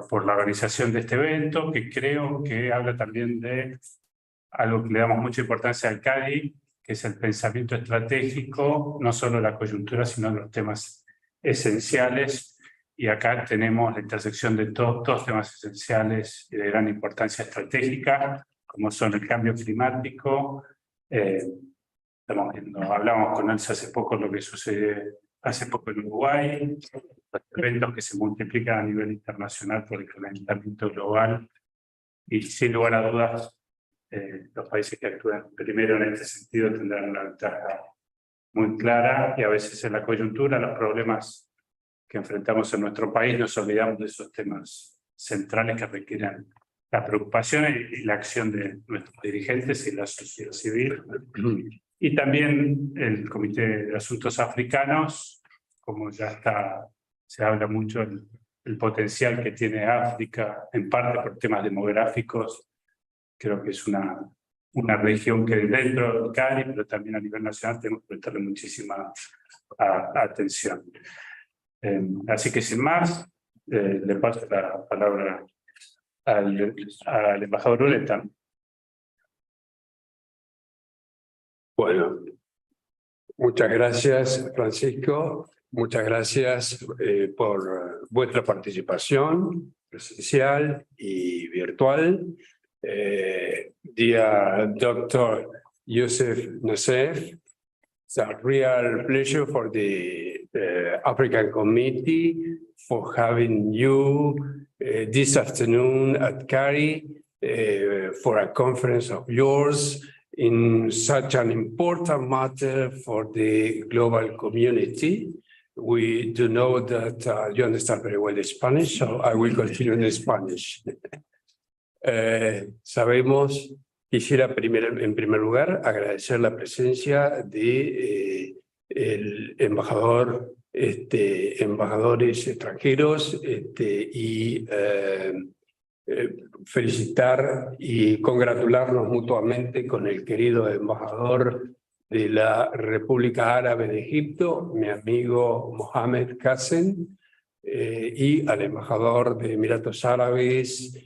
por la organización de este evento, que creo que habla también de algo que le damos mucha importancia al CADI, que es el pensamiento estratégico, no solo la coyuntura, sino los temas esenciales. Y acá tenemos la intersección de dos temas esenciales y de gran importancia estratégica, como son el cambio climático. Estamos viendo, hablamos con Elsa hace poco lo que sucede hace poco en Uruguay, los eventos que se multiplican a nivel internacional por el calentamiento global, y sin lugar a dudas, los países que actúan primero en este sentido tendrán una ventaja muy clara, y a veces en la coyuntura, los problemas que enfrentamos en nuestro país, nos olvidamos de esos temas centrales que requieren la preocupación y la acción de nuestros dirigentes y la sociedad civil. Y también el Comité de Asuntos Africanos, como ya se habla mucho el potencial que tiene África, en parte por temas demográficos. Creo que es una región que dentro del CARI, pero también a nivel nacional, tenemos que prestarle muchísima atención. Así que sin más, le paso la palabra al embajador Ureta. Bueno, muchas gracias, Francisco. Muchas gracias por vuestra participación presencial y virtual. Dear Dr. Youssef Nassef, it's a real pleasure for the African Committee for having you this afternoon at CARI for a conference of yours in such an important matter for the global community. We do know that you understand very well the Spanish, so I will continue in Spanish. Quisiera en primer lugar agradecer la presencia de el embajador, embajadores extranjeros y felicitar y congratularnos mutuamente con el querido embajador de la República Árabe de Egipto, mi amigo Mohamed Qassem, y al embajador de Emiratos Árabes,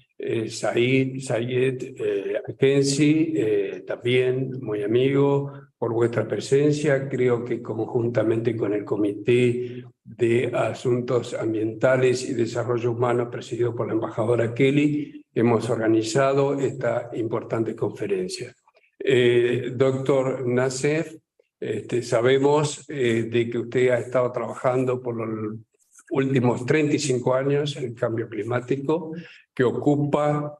Sayed Akensi, también muy amigo, por vuestra presencia. Creo que conjuntamente con el Comité de Asuntos Ambientales y Desarrollo Humano, presidido por la embajadora Kelly, hemos organizado esta importante conferencia. Doctor Nassef, sabemos de que usted ha estado trabajando por los últimos 35 años en el cambio climático, que ocupa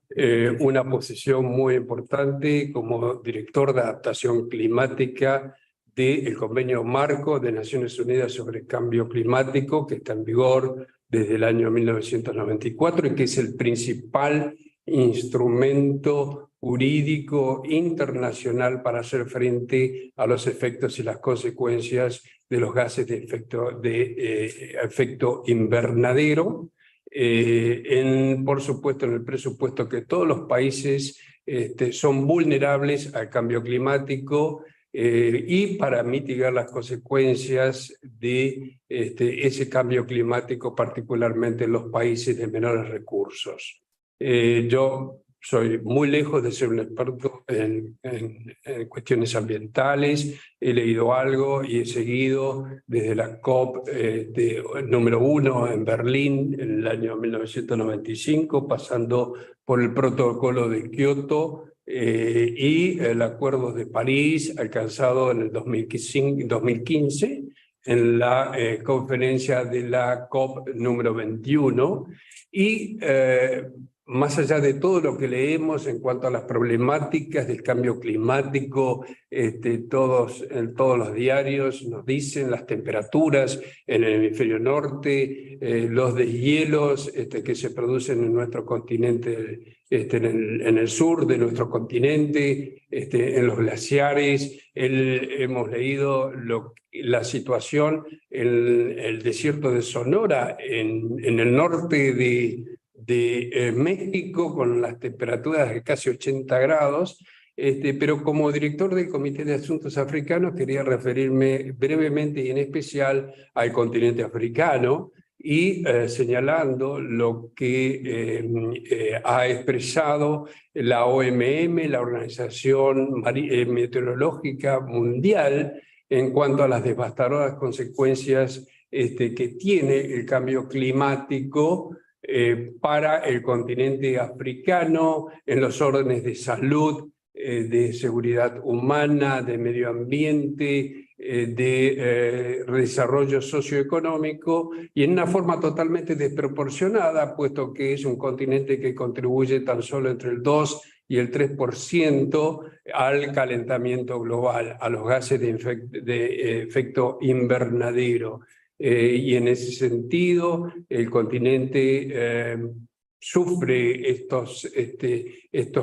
una posición muy importante como director de adaptación climática del Convenio Marco de Naciones Unidas sobre el Cambio Climático, que está en vigor desde el año 1994 y que es el principal instrumento jurídico internacional para hacer frente a los efectos y las consecuencias de los gases de efecto invernadero. Por supuesto, en el presupuesto que todos los países son vulnerables al cambio climático y para mitigar las consecuencias de ese cambio climático, particularmente en los países de menores recursos. Yo soy muy lejos de ser un experto en cuestiones ambientales, he leído algo y he seguido desde la COP número 1 en Berlín en el año 1995, pasando por el protocolo de Kioto y el acuerdo de París alcanzado en el 2015 en la conferencia de la COP número 21 y más allá de todo lo que leemos en cuanto a las problemáticas del cambio climático, en todos los diarios nos dicen las temperaturas en el hemisferio norte, los deshielos que se producen en nuestro continente, en el sur de nuestro continente, en los glaciares. Hemos leído la situación en el desierto de Sonora, en el norte de México, con las temperaturas de casi 80 grados, pero como director del Comité de Asuntos Africanos quería referirme brevemente y en especial al continente africano, y señalando lo que ha expresado la OMM, la Organización Meteorológica Mundial, en cuanto a las devastadoras consecuencias que tiene el cambio climático para el continente africano, en los órdenes de salud, de seguridad humana, de medio ambiente, de desarrollo socioeconómico, y en una forma totalmente desproporcionada, puesto que es un continente que contribuye tan solo entre el 2 y el 3% al calentamiento global, a los gases de efecto invernadero. Y en ese sentido, el continente sufre estos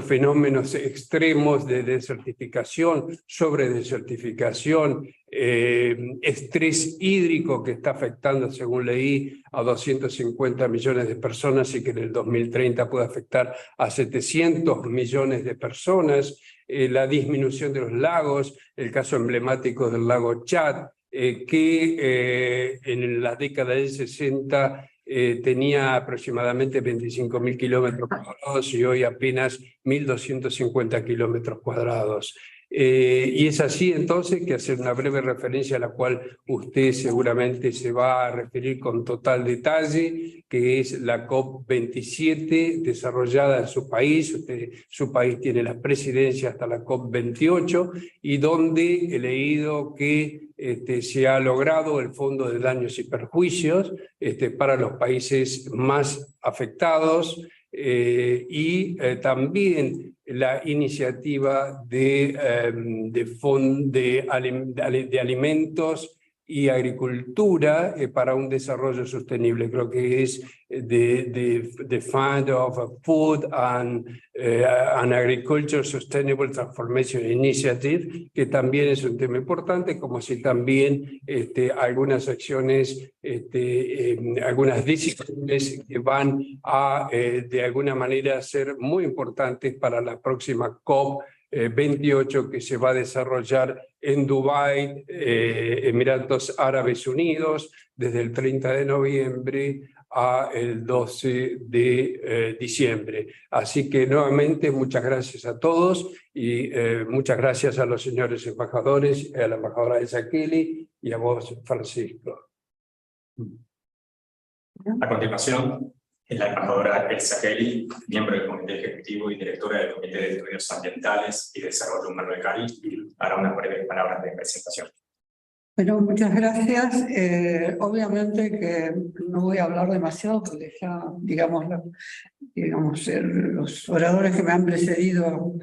fenómenos extremos de desertificación, sobredesertificación, estrés hídrico que está afectando, según leí, a 250 millones de personas y que en el 2030 puede afectar a 700 millones de personas, la disminución de los lagos, el caso emblemático del lago Chad, que en la década del 60 tenía aproximadamente 25.000 kilómetros cuadrados y hoy apenas 1.250 kilómetros cuadrados. Y es así entonces que hacer una breve referencia a la cual usted seguramente se va a referir con total detalle, que es la COP27 desarrollada en su país. Su país tiene la presidencia hasta la COP28 y donde he leído que se ha logrado el Fondo de Daños y Perjuicios para los países más afectados y también la iniciativa de alimentos y agricultura para un desarrollo sostenible. Creo que es the Fund of Food and Agriculture Sustainable Transformation Initiative, que también es un tema importante, como si también algunas acciones, algunas decisiones que van a, de alguna manera, ser muy importantes para la próxima COP28 que se va a desarrollar en Dubái, Emiratos Árabes Unidos, desde el 30 de noviembre a el 12 de diciembre. Así que nuevamente muchas gracias a todos y muchas gracias a los señores embajadores, a la embajadora Elsa Kelly y a vos, Francisco. A continuación, la embajadora Elsa Kelly, miembro del Comité Ejecutivo y directora del Comité de Estudios Ambientales y Desarrollo Humano de Cali, hará unas breves palabras de presentación. Bueno, muchas gracias. Obviamente que no voy a hablar demasiado porque ya, digamos, los oradores que me han precedido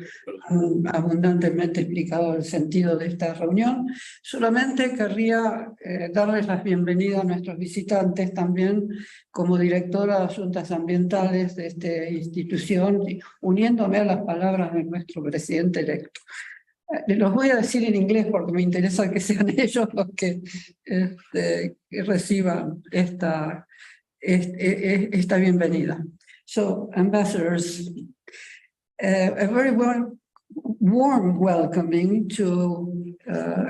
han abundantemente explicado el sentido de esta reunión. Solamente querría darles la bienvenida a nuestros visitantes también como directora de Asuntos Ambientales de esta institución, uniéndome a las palabras de nuestro presidente electo. Los voy a decir en inglés porque me interesa que sean ellos los que reciban esta bienvenida. So, ambassadors, a very warm welcoming to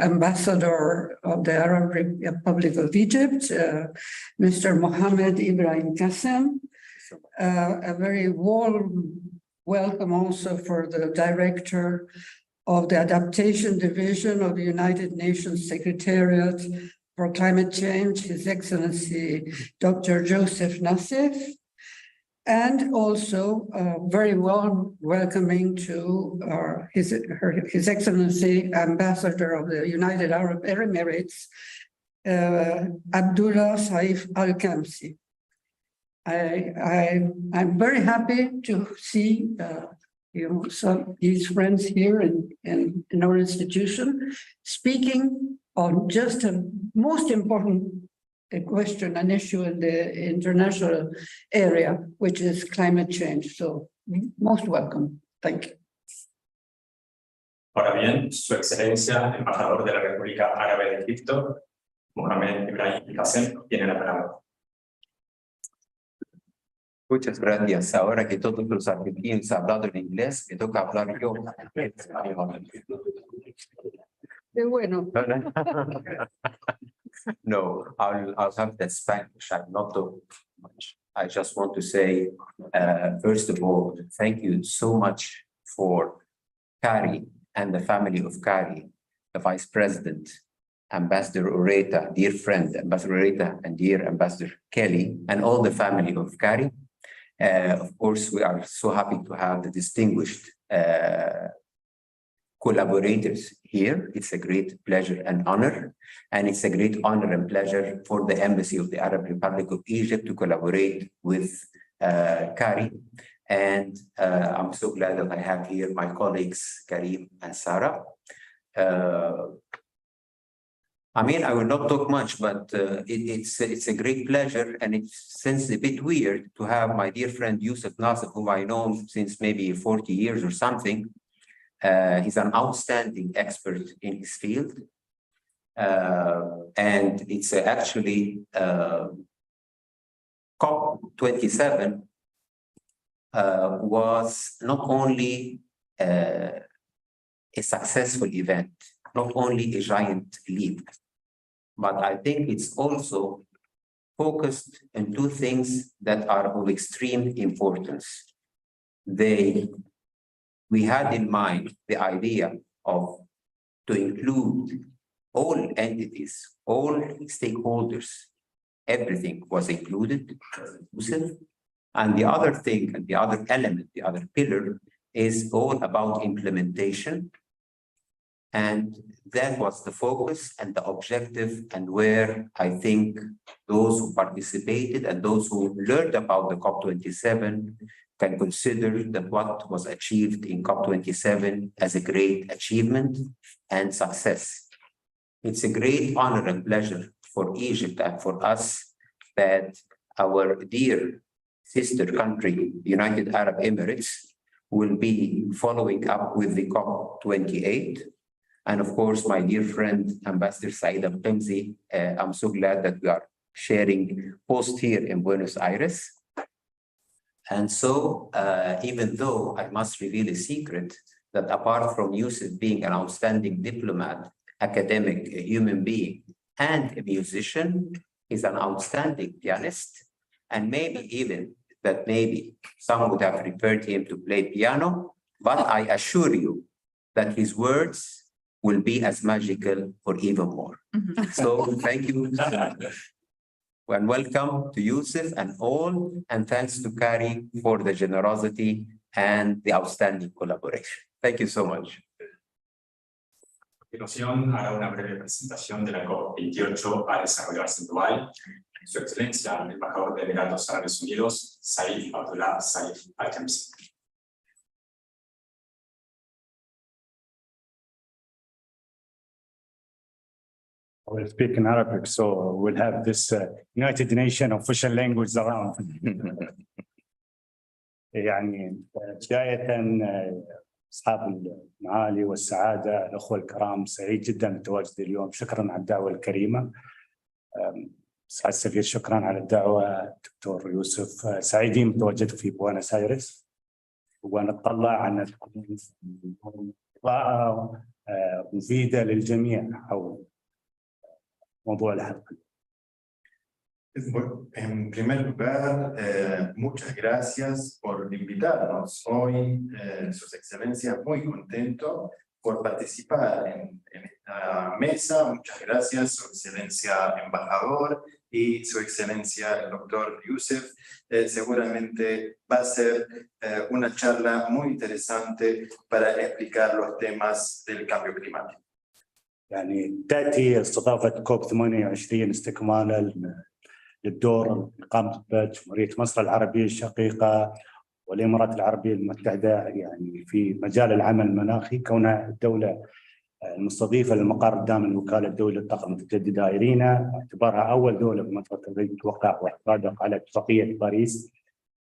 Ambassador of the Arab Republic of Egypt, Mr. Mohammed Ibrahim Qassem. A very warm welcome also for the Director of the Adaptation Division of the United Nations Secretariat for Climate Change, His Excellency Dr. Joseph Nassif, and also very warm welcoming to His Excellency Ambassador of the United Arab Emirates, Abdullah Saif Al-Kamsi. I'm very happy to see some these friends here in our institution, speaking on just a most important question, an issue in the international area, which is climate change. So, most welcome. Thank you. Ahora bien, Su Excelencia, Embajador de la República Árabe de Egipto, Mohammed Ibrahim Qassem, tiene la palabra. Muchas gracias. Ahora que todos los argentinos han hablado en inglés, me toca hablar yo. Qué bueno. No, I'll have that Spanish. I'm not talking much. I just want to say, first of all, thank you so much for Kari and the family of Kari, the Vice President, Ambassador Ureta, dear friend, Ambassador Ureta, and dear Ambassador Kelly, and all the family of Kari. Of course, we are so happy to have the distinguished collaborators here. It's a great pleasure and honor, and it's a great honor and pleasure for the Embassy of the Arab Republic of Egypt to collaborate with Kari. And I'm so glad that I have here my colleagues, Karim and Sarah. I mean, I will not talk much, but it's a great pleasure, and it seems a bit weird to have my dear friend Yusuf Nasser, whom I know since maybe 40 years or something. He's an outstanding expert in his field. And it's actually COP27 was not only a successful event, not only a giant leap, but I think it's also focused on two things that are of extreme importance. We had in mind the idea of to include all entities, all stakeholders, everything was included, inclusive. And the other thing, and the other element, the other pillar is all about implementation. And that was the focus and the objective, and where I think those who participated and those who learned about the COP27 can consider that what was achieved in COP27 as a great achievement and success. It's a great honor and pleasure for Egypt and for us that our dear sister country, United Arab Emirates, will be following up with the COP28. And of course, my dear friend, Ambassador Saeed Al-Qimsi, I'm so glad that we are sharing post here in Buenos Aires. And so, even though I must reveal a secret, that apart from Yusuf being an outstanding diplomat, academic, a human being, and a musician, he's an outstanding pianist. And maybe even that maybe some would have referred him to play piano, but I assure you that his words will be as magical or even more. So thank you. And welcome to Yusuf and all, and thanks to Kari for the generosity and the outstanding collaboration. Thank you so much. A continuación, hará una breve presentación de la COP28 a desarrollarse en Dubái. Su Excelencia, el embajador de Emiratos Árabes Unidos, Said Abdullah Said Al-Qimsi. I will speak in Arabic, so we'll have this United Nations official language around. يعني بداية أصحاب المعالي والسعادة الأخوة الكرام، سعيد جدا بالتواجد اليوم. شكرا على الدعوة الكريمة. سعادة السفير شكرا على الدعوة. دكتور يوسف، سعيدين بتواجدكم في بوينس آيرس، ونتطلع أن تكون إضاءة مفيدة للجميع حول موضوع الحلقة. En primer lugar, muchas gracias por invitarnos hoy, Sus Excelencias, muy contento por participar en esta mesa. Muchas gracias, Su Excelencia Embajador y Su Excelencia el Doctor Yusuf. Seguramente va a ser una charla muy interesante para explicar los temas del cambio climático. يعني تأتي استضافة كوب 28 استكمالا للدور اللي قامت به جمهورية مصر العربية الشقيقة والإمارات العربية المتحدة يعني في مجال العمل المناخي، كونها الدولة المستضيفة للمقر الدائم للوكالة الدولية للطاقة المتجددة إيرينا، باعتبارها أول دولة بالمنطقة التي توقع واحتفاظ على اتفاقية باريس،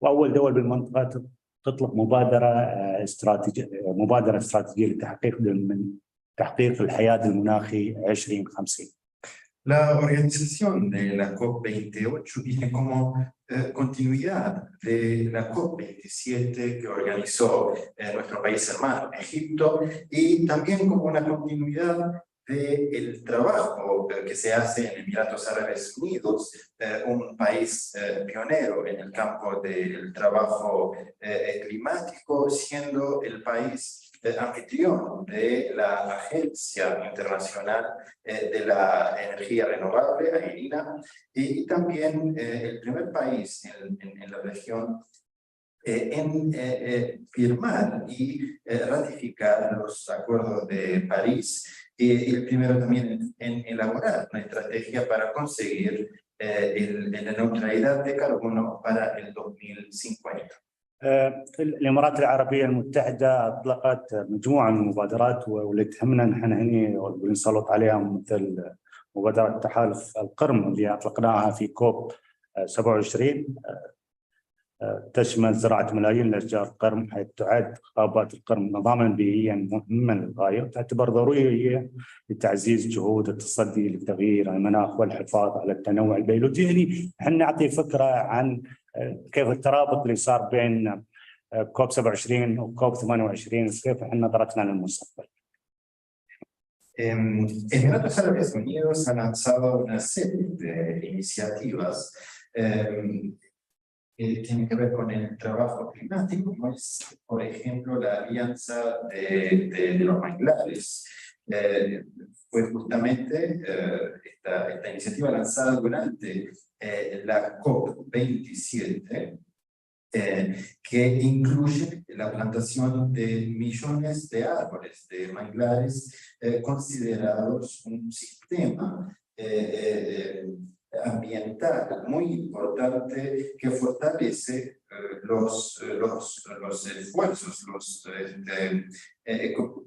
وأول دول بالمنطقة تطلق مبادرة استراتيجية لتحقيق الحياد المناخي 2050. La organización de la COP28 viene como continuidad de la COP27 que organizó nuestro país hermano, Egipto, y también como una continuidad del trabajo que se hace en Emiratos Árabes Unidos, un país pionero en el campo del trabajo climático, siendo el país anfitrión de la Agencia Internacional de la Energía Renovable, AENIRA, y también el primer país en la región en firmar y ratificar los acuerdos de París, y el primero también en elaborar una estrategia para conseguir la neutralidad de carbono para el 2050. الامارات العربيه المتحده اطلقت مجموعه من المبادرات واللي تهمنا نحن هنا واللي نسلط عليها، مثل مبادره تحالف القرم اللي اطلقناها في كوب 27 تشمل زراعه ملايين الاشجار القرم، حيث تعد غابات القرم نظاما بيئيا مهما للغايه وتعتبر ضروريه لتعزيز جهود التصدي لتغيير المناخ والحفاظ على التنوع البيولوجي. يعني احنا نعطي فكره عن كيف الترابط اللي صار بين كوب 27 وكوب 28 وكيف احنا نظرتنا للمستقبل. Emiratos Árabes Unidos ha lanzado una serie de iniciativas que tienen que ver con el trabajo climático, como es, por ejemplo, la Alianza de los Manglares. Fue justamente esta iniciativa lanzada durante la COP27, que incluye la plantación de millones de árboles, de manglares, considerados un sistema ambiental muy importante que fortalece los esfuerzos,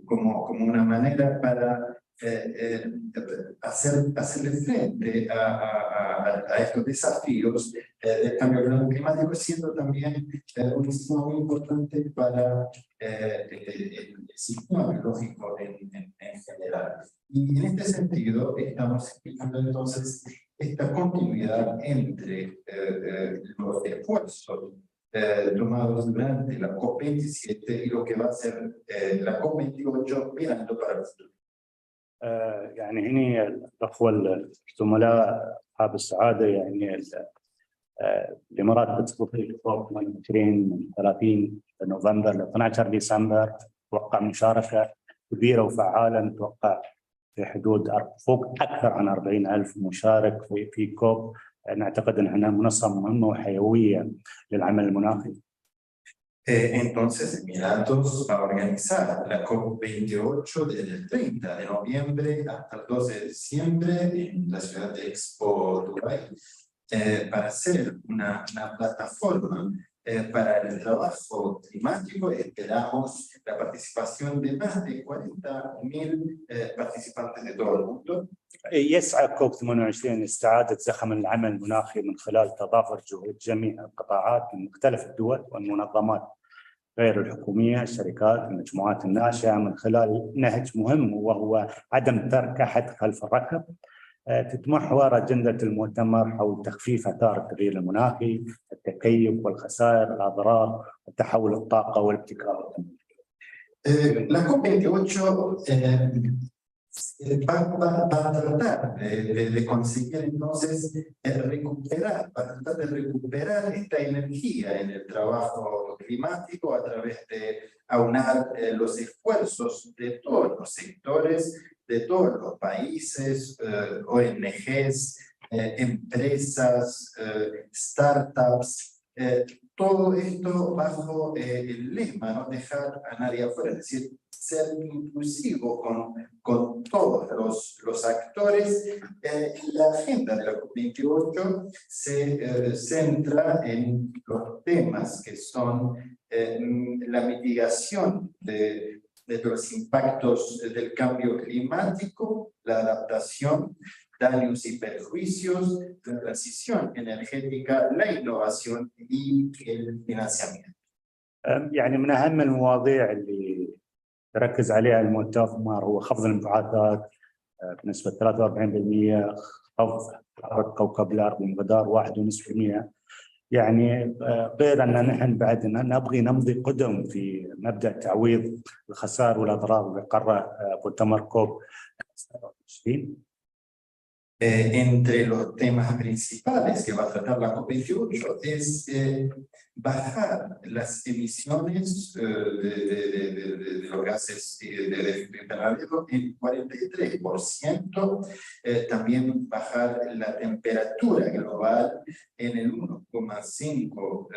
como una manera para hacerle frente a estos desafíos del cambio climático, siendo también un sistema muy importante para el sistema biológico en general. Y en este sentido estamos explicando entonces esta continuidad entre los esfuerzos tomados durante la COP27 y lo que va a ser la COP28 mirando para el futuro. يعني هنا الأخوة الزملاء أصحاب السعادة، يعني الإمارات بتستضيف كوب 28 من 30 نوفمبر ل 12 ديسمبر. نتوقع مشاركة كبيرة وفعالة، نتوقع في حدود فوق أكثر عن 40,000 مشارك في كوب. نعتقد أنها منظمة مهمة وحيوية للعمل المناخي. Entonces, Emiratos va a organizar la COP28 desde el 30 de noviembre hasta el 12 de diciembre en la ciudad de Expo Dubái, para hacer una plataforma para el trabajo climático. Esperamos la participación de más de 40,000 participantes de todo el mundo. يسعى كوب 28 لاستعادة زخم العمل المناخي من خلال تضافر جهود جميع القطاعات من مختلف الدول والمنظمات غير الحكومية، الشركات، المجموعات الناشئة، من خلال نهج مهم وهو عدم ترك أحد خلف الركب. تتمحور أجندة المؤتمر حول تخفيف آثار التغيير المناخي، التكيف والخسائر، الأضرار، وتحول الطاقة والابتكار. La COP28 va a tratar de conseguir entonces tratar de recuperar esta energía en el trabajo climático a través de aunar los esfuerzos de todos los sectores, de todos los países, ONGs, empresas, startups, todo esto bajo el lema, no dejar a nadie afuera, es decir, ser inclusivo con todos los actores. La agenda de la COP28 se centra en los temas que son la mitigación de los impactos del cambio climático, la adaptación, daños y perjuicios, la transición energética, la innovación y el financiamiento. يعني من أهم المواضيع اللي ركز عليها المؤتمر هو خفض الانبعاثات بنسبة 43%، خفض حرارة كوكب الأرض بمقدار 1.5%. يعني غير أن نحن بعد نبغي نمضي قدم في مبدأ تعويض الخسائر والأضرار اللي قرر مؤتمر كوب 2020. Entre los temas principales que va a tratar la COP28 es bajar las emisiones de los gases de efecto invernadero en 43%, también bajar la temperatura global en el 1,5,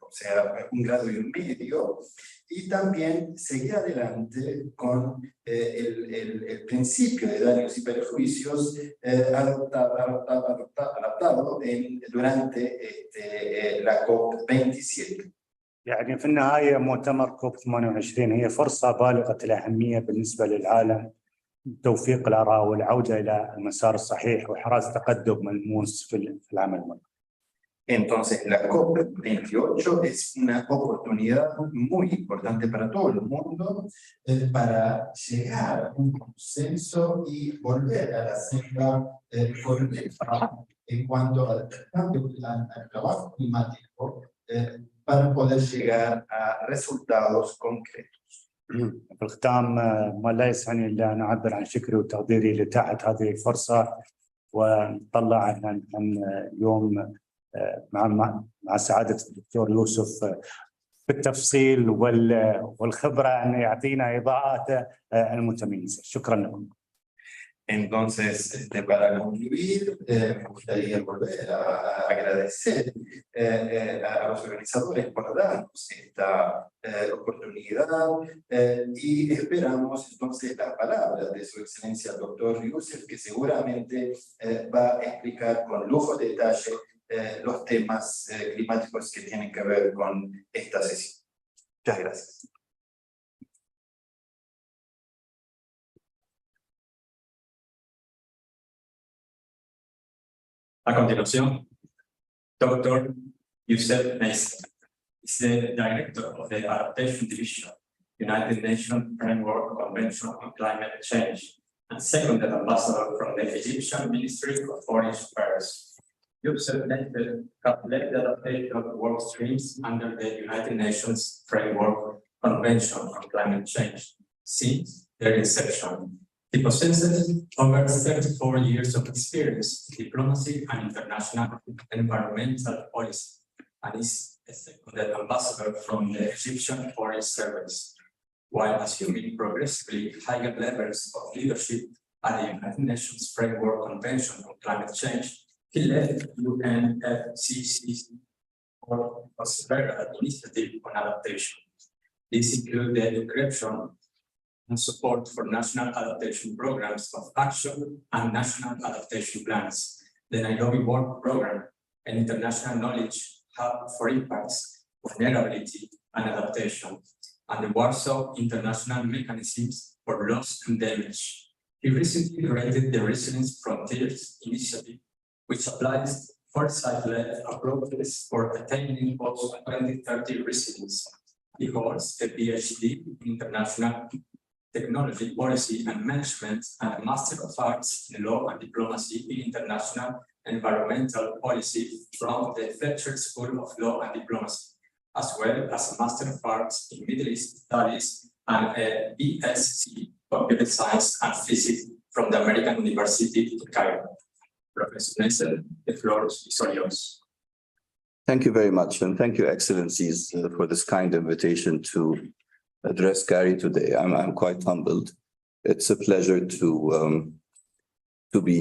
o sea, 1,5 grados, y también seguir adelante con el principio de daños y perjuicios adaptado durante la COP27. يعني في النهاية مؤتمر كوب 28 هي فرصة بالغة الأهمية بالنسبة للعالم لتوفيق الآراء والعودة إلى المسار الصحيح وإحراز تقدم ملموس في العمل المنظم. Entonces, la COP28 es una oportunidad muy importante para todo el mundo para llegar a un consenso y volver a la senda correcta en cuanto al trabajo climático para poder llegar a resultados concretos. في الختام ما لا يسعني إلا أن أعبر عن شكري وتقديري لإتاحة هذه الفرصة ونطلع عن اليوم مع سعادة الدكتور يوسف بالتفصيل والخبرة أن يعطينا إضاءات المتميزة. شكرا لكم. Entonces, para concluir, me gustaría volver a agradecer a los organizadores por darnos esta oportunidad y esperamos entonces las palabras de su excelencia el doctor Yusef, que seguramente va a explicar con lujo de detalle los temas climáticos que tienen que ver con esta sesión. Muchas gracias. A continuación, Dr. Yusef Naisa is the Director of the Adaptation Division, United Nations Framework Convention on Climate Change, and second ambassador from the Egyptian Ministry of Foreign Affairs. Yusef Naisa have led the adaptation work streams under the United Nations Framework Convention on Climate Change since their inception. He possesses over 34 years of experience in diplomacy and international environmental policy, and is a seconded ambassador from the Egyptian Foreign Service. While assuming progressively higher levels of leadership at the United Nations Framework Convention on Climate Change, he led UNFCCC's initiative on adaptation. This includes the encryption and support for national adaptation programs of action and national adaptation plans, the Nairobi Work Program, an international knowledge hub for impacts, vulnerability, and adaptation, and the Warsaw International Mechanisms for Loss and Damage. He recently created the Resilience Frontiers Initiative, which applies foresight-led approaches for attaining post-2030 resilience. He holds a PhD in international technology, policy and management, and a Master of Arts in Law and Diplomacy in International Environmental Policy from the Fletcher School of Law and Diplomacy, as well as a Master of Arts in Middle East Studies and a BSc Computer Science and Physics from the American University in Cairo. Professor Naisa, the floor is all yours. Thank you very much, and thank you, Excellencies, for this kind invitation to address Gary today. I'm quite humbled. It's a pleasure to be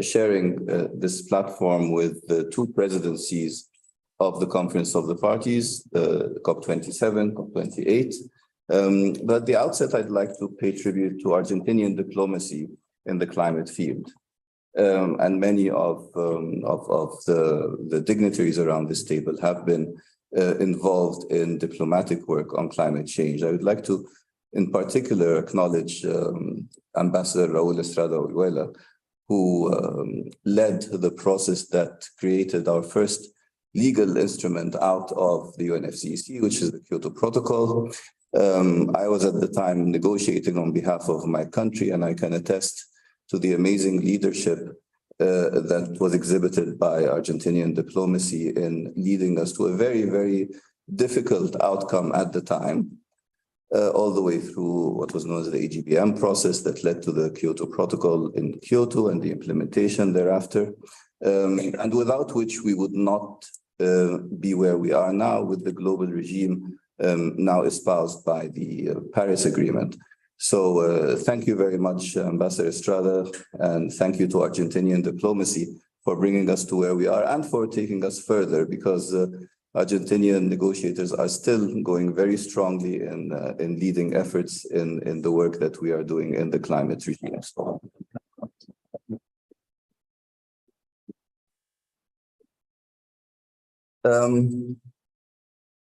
sharing this platform with the two presidencies of the Conference of the Parties, COP27, COP28. But at the outset, I'd like to pay tribute to Argentinian diplomacy in the climate field. And many of the dignitaries around this table have been involved in diplomatic work on climate change. I would like to, in particular, acknowledge Ambassador Raúl Estrada Orihuela, who led the process that created our first legal instrument out of the UNFCCC, which is the Kyoto Protocol. I was at the time negotiating on behalf of my country, and I can attest to the amazing leadership that was exhibited by Argentinian diplomacy in leading us to a very, very difficult outcome at the time. all the way through what was known as the AGBM process that led to the Kyoto Protocol in Kyoto and the implementation thereafter, and without which we would not be where we are now with the global regime now espoused by the Paris Agreement. So thank you very much, Ambassador Estrada, and thank you to Argentinian diplomacy for bringing us to where we are and for taking us further, because Argentinian negotiators are still going very strongly in leading efforts in the work that we are doing in the climate regime.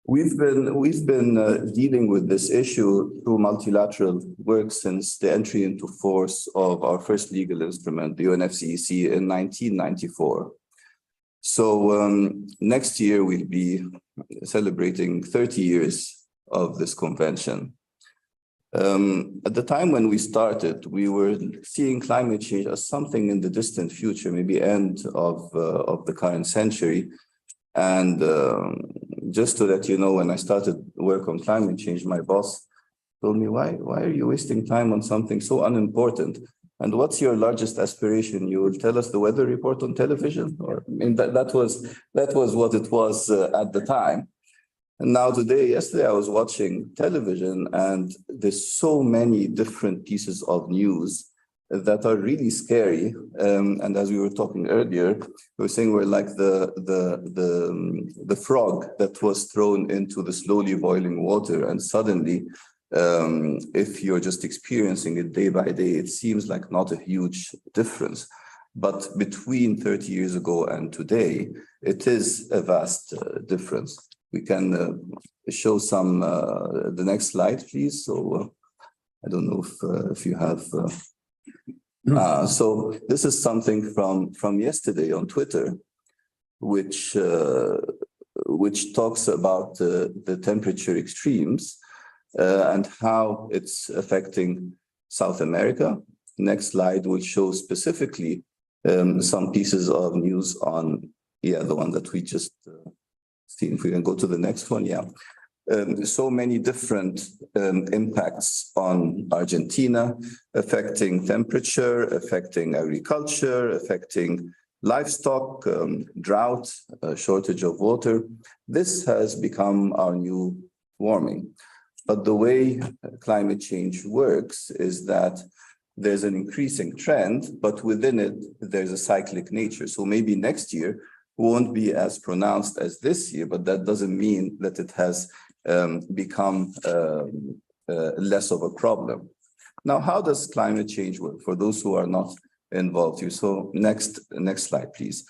We've been dealing with this issue through multilateral work since the entry into force of our first legal instrument, the UNFCCC, in 1994. So next year we'll be celebrating 30 years of this convention. At the time when we started, we were seeing climate change as something in the distant future, maybe end of the current century. And just to let you know, when I started work on climate change, my boss told me, why are you wasting time on something so unimportant? And what's your largest aspiration? You will tell us the weather report on television? Or, I mean, that was what it was at the time. And now yesterday I was watching television, and there's so many different pieces of news that are really scary. And as we were talking earlier, we were saying we're like the frog that was thrown into the slowly boiling water, and suddenly, if you're just experiencing it day by day, it seems like not a huge difference. But between 30 years ago and today, it is a vast difference. We can show some, the next slide, please. So I don't know if you have. So this is something from yesterday on Twitter, which talks about the temperature extremes and how it's affecting South America. Next slide will show specifically some pieces of news on, the one that we just seen. If we can go to the next one, so many different impacts on Argentina, affecting temperature, affecting agriculture, affecting livestock, drought, shortage of water. This has become our new warming. But the way climate change works is that there's an increasing trend, but within it, there's a cyclic nature. So maybe next year won't be as pronounced as this year, but that doesn't mean that it has become less of a problem. Now, how does climate change work for those who are not involved here? So next slide, please.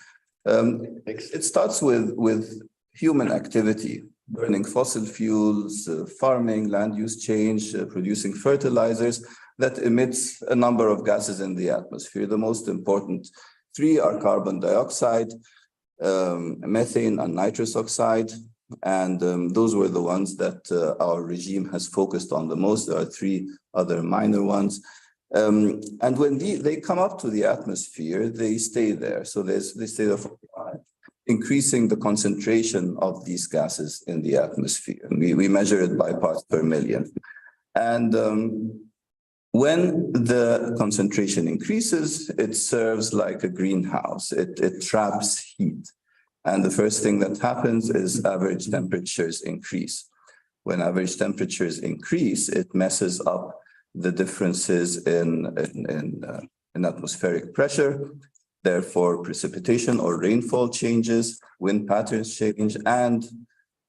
It starts with human activity, burning fossil fuels, farming, land use change, producing fertilizers that emits a number of gases in the atmosphere. The most important three are carbon dioxide, methane, and nitrous oxide. And those were the ones that our regime has focused on the most. There are three other minor ones. And when they come up to the atmosphere, they stay there. So they stay there for a while, increasing the concentration of these gases in the atmosphere. And we measure it by parts per million. And when the concentration increases, it serves like a greenhouse. It traps heat. And the first thing that happens is average temperatures increase. When average temperatures increase, it messes up the differences in atmospheric pressure. Therefore, precipitation or rainfall changes, wind patterns change, and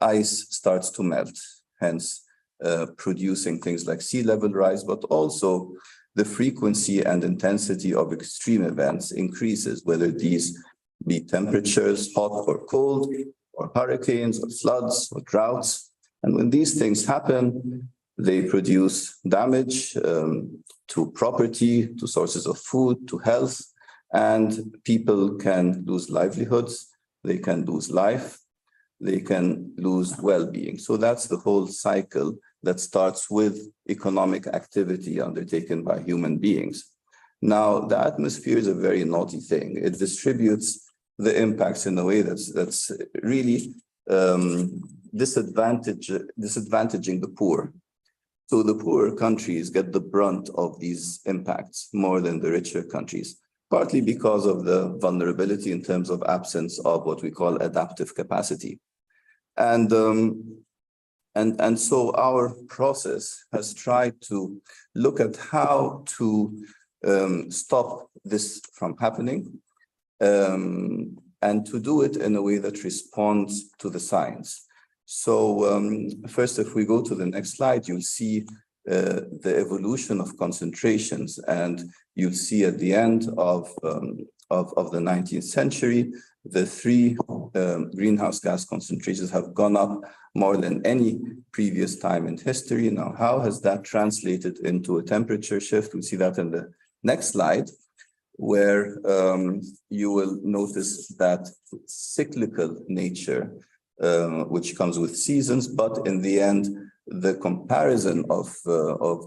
ice starts to melt, hence producing things like sea level rise, but also the frequency and intensity of extreme events increases, whether these be temperatures, hot or cold, or hurricanes, or floods, or droughts. And when these things happen, they produce damage to property, to sources of food, to health, and people can lose livelihoods, they can lose life, they can lose well-being. So that's the whole cycle that starts with economic activity undertaken by human beings. Now, the atmosphere is a very naughty thing. It distributes the impacts in a way that's really disadvantaging the poor. So the poorer countries get the brunt of these impacts more than the richer countries, partly because of the vulnerability in terms of absence of what we call adaptive capacity. And so our process has tried to look at how to stop this from happening, and to do it in a way that responds to the science. So first, if we go to the next slide, you'll see the evolution of concentrations, and you'll see at the end of the 19th century, the three greenhouse gas concentrations have gone up more than any previous time in history. Now, how has that translated into a temperature shift? We see that in the next slide, where you will notice that cyclical nature, which comes with seasons, but in the end, the comparison of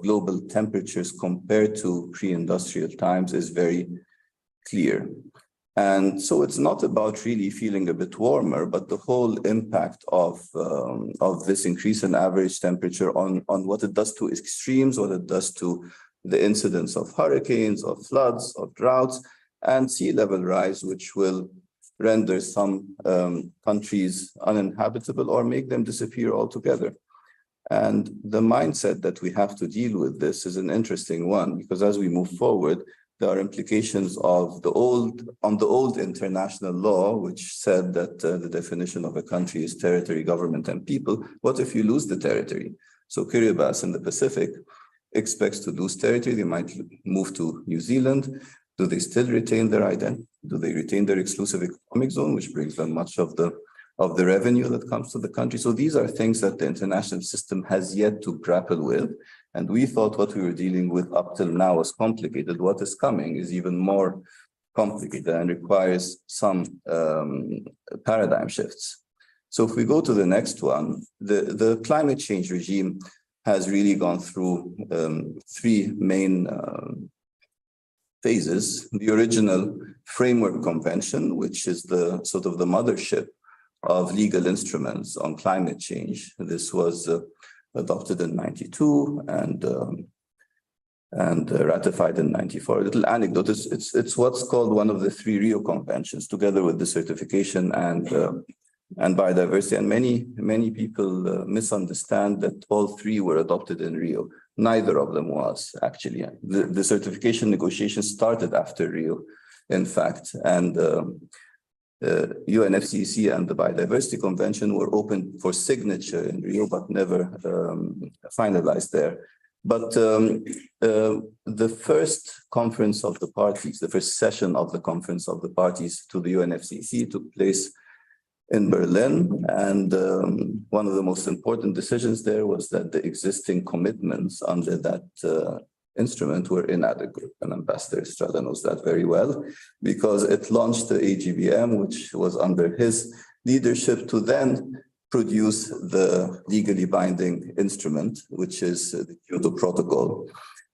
global temperatures compared to pre-industrial times is very clear. And so it's not about really feeling a bit warmer, but the whole impact of this increase in average temperature on what it does to extremes, what it does to the incidence of hurricanes, of floods, of droughts, and sea level rise, which will render some countries uninhabitable or make them disappear altogether. And the mindset that we have to deal with this is an interesting one, because as we move forward, there are implications of the old international law, which said that the definition of a country is territory, government, and people. What if you lose the territory? So Kiribati in the Pacific expects to lose territory. They might move to New Zealand. Do they still retain their identity? Do they retain their exclusive economic zone, which brings them much of the revenue that comes to the country? So these are things that the international system has yet to grapple with. And we thought what we were dealing with up till now was complicated. What is coming is even more complicated and requires some paradigm shifts. So if we go to the next one, the climate change regime has really gone through three main phases. The original framework convention, which is the sort of the mothership of legal instruments on climate change. This was adopted in 92 and ratified in 94. A little anecdote, it's what's called one of the three Rio conventions, together with the certification and biodiversity. And many people misunderstand that all three were adopted in Rio. Neither of them was, actually. The certification negotiations started after Rio, in fact, and UNFCCC and the Biodiversity Convention were open for signature in Rio, but never finalized there. But the first conference of the parties, the first session of the conference of the parties to the UNFCCC took place in Berlin. And one of the most important decisions there was that the existing commitments under that instrument were inadequate. And Ambassador Estrada knows that very well, because it launched the AGBM, which was under his leadership, to then produce the legally binding instrument, which is the Kyoto Protocol,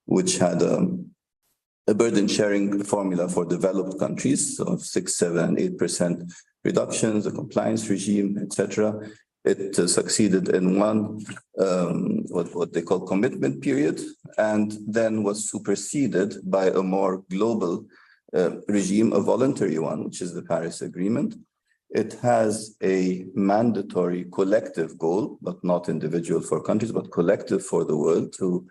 which had a burden sharing formula for developed countries of 6, 7, 8% reductions, a compliance regime, etc. It succeeded in one, what they call commitment period, and then was superseded by a more global regime, a voluntary one, which is the Paris Agreement. It has a mandatory collective goal, but not individual for countries, but collective for the world, to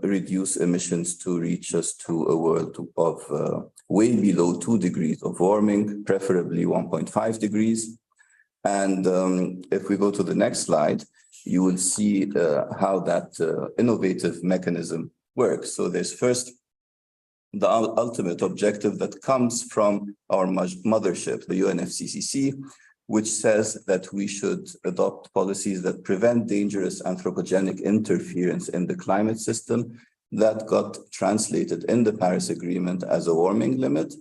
reduce emissions to reach us to a world of way below 2 degrees of warming, preferably 1.5 degrees. And if we go to the next slide, you will see how that innovative mechanism works. So there's first the ultimate objective that comes from our mothership, the UNFCCC, which says that we should adopt policies that prevent dangerous anthropogenic interference in the climate system. That got translated in the Paris Agreement as a warming limit.